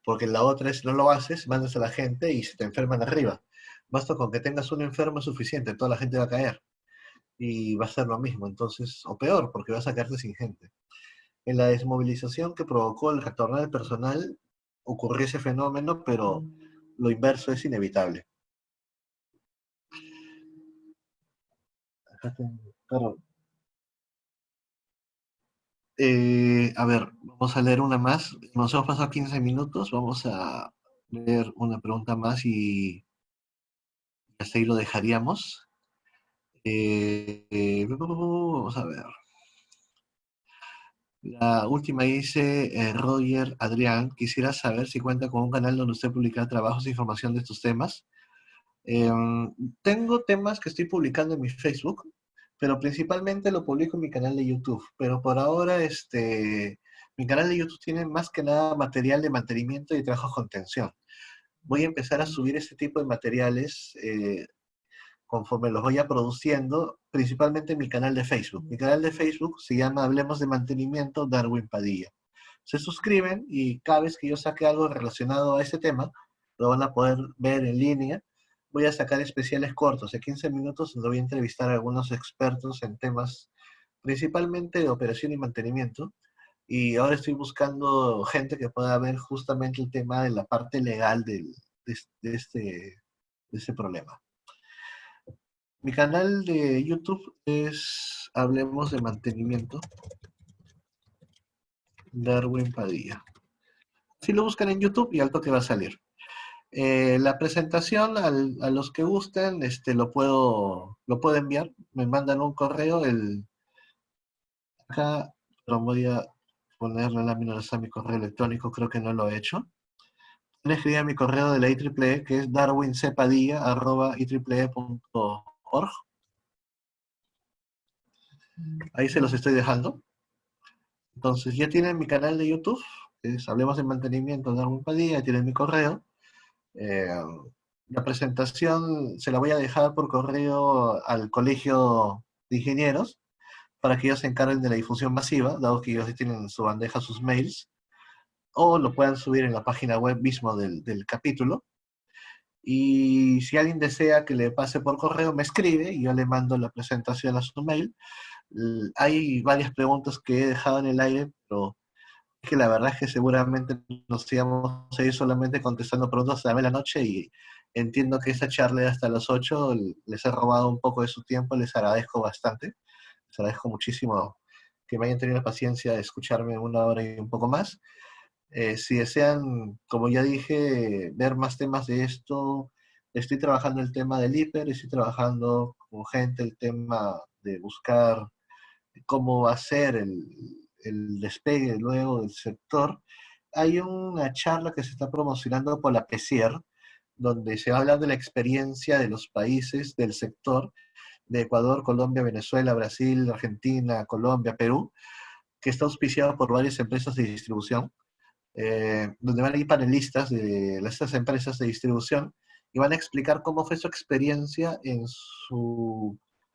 porque la otra es no lo haces, mandas a la gente y se te enferman arriba. Basta con que tengas un enfermo suficiente, toda la gente va a caer y va a ser lo mismo, entonces, o peor, porque vas a quedarte sin gente. En la desmovilización que provocó el retorno del personal ocurrió ese fenómeno, pero lo inverso es inevitable. Claro. A ver, vamos a leer una más. Nos hemos pasado 15 minutos. Vamos a leer una pregunta más y hasta ahí lo dejaríamos. Vamos a ver. La última dice Roger Adrián. Quisiera saber si cuenta con un canal donde usted publica trabajos e información de estos temas. Eh, Tengo temas que estoy publicando en mi Facebook, pero principalmente lo publico en mi canal de YouTube. Pero por ahora, mi canal de YouTube tiene más que nada material de mantenimiento y trabajo con tensión. Voy a empezar a subir ese tipo de materiales conforme los vaya produciendo, principalmente en mi canal de Facebook. Mi canal de Facebook se llama Hablemos de Mantenimiento Darwin Padilla. Se suscriben y cada vez que yo saque algo relacionado a ese tema, lo van a poder ver en línea. Voy a sacar especiales cortos de 15 minutos donde voy a entrevistar a algunos expertos en temas principalmente de operación y mantenimiento. Y ahora estoy buscando gente que pueda ver justamente el tema de la parte legal de este problema. Mi canal de YouTube es Hablemos de Mantenimiento, Darwin Padilla. Si lo buscan en YouTube y al toque va a salir. La presentación a los que gusten, lo puedo enviar. Me mandan un correo, acá, pero voy a ponerle láminas a mi correo electrónico, creo que no lo he hecho. Pueden escribir a mi correo de la IEEE, que es darwincepadilla@ieee.org. Ahí se los estoy dejando. Entonces, ya tienen mi canal de YouTube, que es Hablemos de Mantenimiento de Darwin Padilla, tienen mi correo. Eh, la presentación se la voy a dejar por correo al Colegio de Ingenieros para que ellos se encarguen de la difusión masiva, dado que ellos tienen en su bandeja sus mails, o lo puedan subir en la página web mismo del capítulo. Y si alguien desea que le pase por correo, me escribe y yo le mando la presentación a su mail. Hay varias preguntas que he dejado en el aire, pero es que la verdad es que seguramente nos íbamos a ir solamente contestando preguntas a la noche y entiendo que esta charla hasta las 8 les he robado un poco de su tiempo, les agradezco bastante, les agradezco muchísimo que me hayan tenido la paciencia de escucharme una hora y un poco más. Si desean, como ya dije, ver más temas de esto, estoy trabajando el tema del hiper, estoy trabajando con gente el tema de buscar cómo va a ser el despegue luego del sector. Hay una charla que se está promocionando por la PECIER, donde se va a hablar de la experiencia de los países del sector de Ecuador, Colombia, Venezuela, Brasil, Argentina, Colombia, Perú, que está auspiciado por varias empresas de distribución, donde van a ir panelistas de estas empresas de distribución y van a explicar cómo fue su experiencia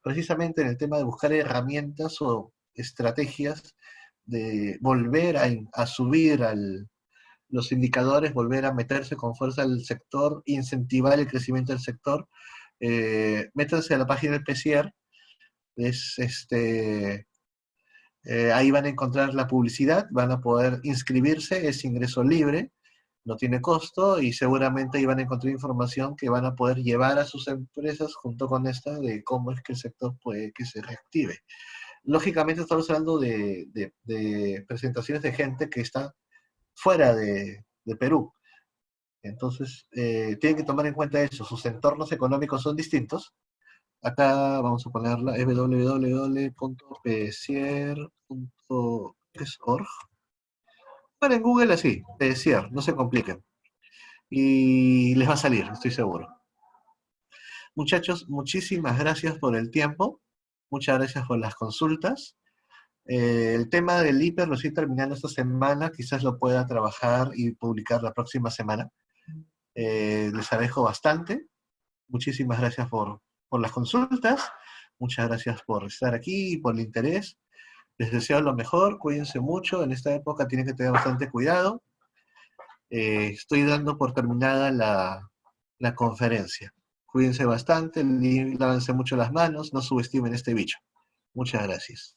precisamente en el tema de buscar herramientas o estrategias de volver a subir los indicadores, volver a meterse con fuerza al sector, incentivar el crecimiento del sector. Métanse a la página del PCR, es ahí van a encontrar la publicidad, van a poder inscribirse, es ingreso libre, no tiene costo y seguramente iban a encontrar información que van a poder llevar a sus empresas junto con esta de cómo es que el sector puede que se reactive. Lógicamente estamos hablando de presentaciones de gente que está fuera de Perú. Entonces, tienen que tomar en cuenta eso, sus entornos económicos son distintos. Acá vamos a ponerla www.pesier.org. Bueno, en Google así, Pesier, no se compliquen. Y les va a salir, estoy seguro. Muchachos, muchísimas gracias por el tiempo. Muchas gracias por las consultas. El tema del hiper lo estoy terminando esta semana, quizás lo pueda trabajar y publicar la próxima semana. Les agradezco bastante. Muchísimas gracias por las consultas. Muchas gracias por estar aquí y por el interés. Les deseo lo mejor, cuídense mucho. En esta época tienen que tener bastante cuidado. Estoy dando por terminada la conferencia. Cuídense bastante, lávense mucho las manos, no subestimen este bicho. Muchas gracias.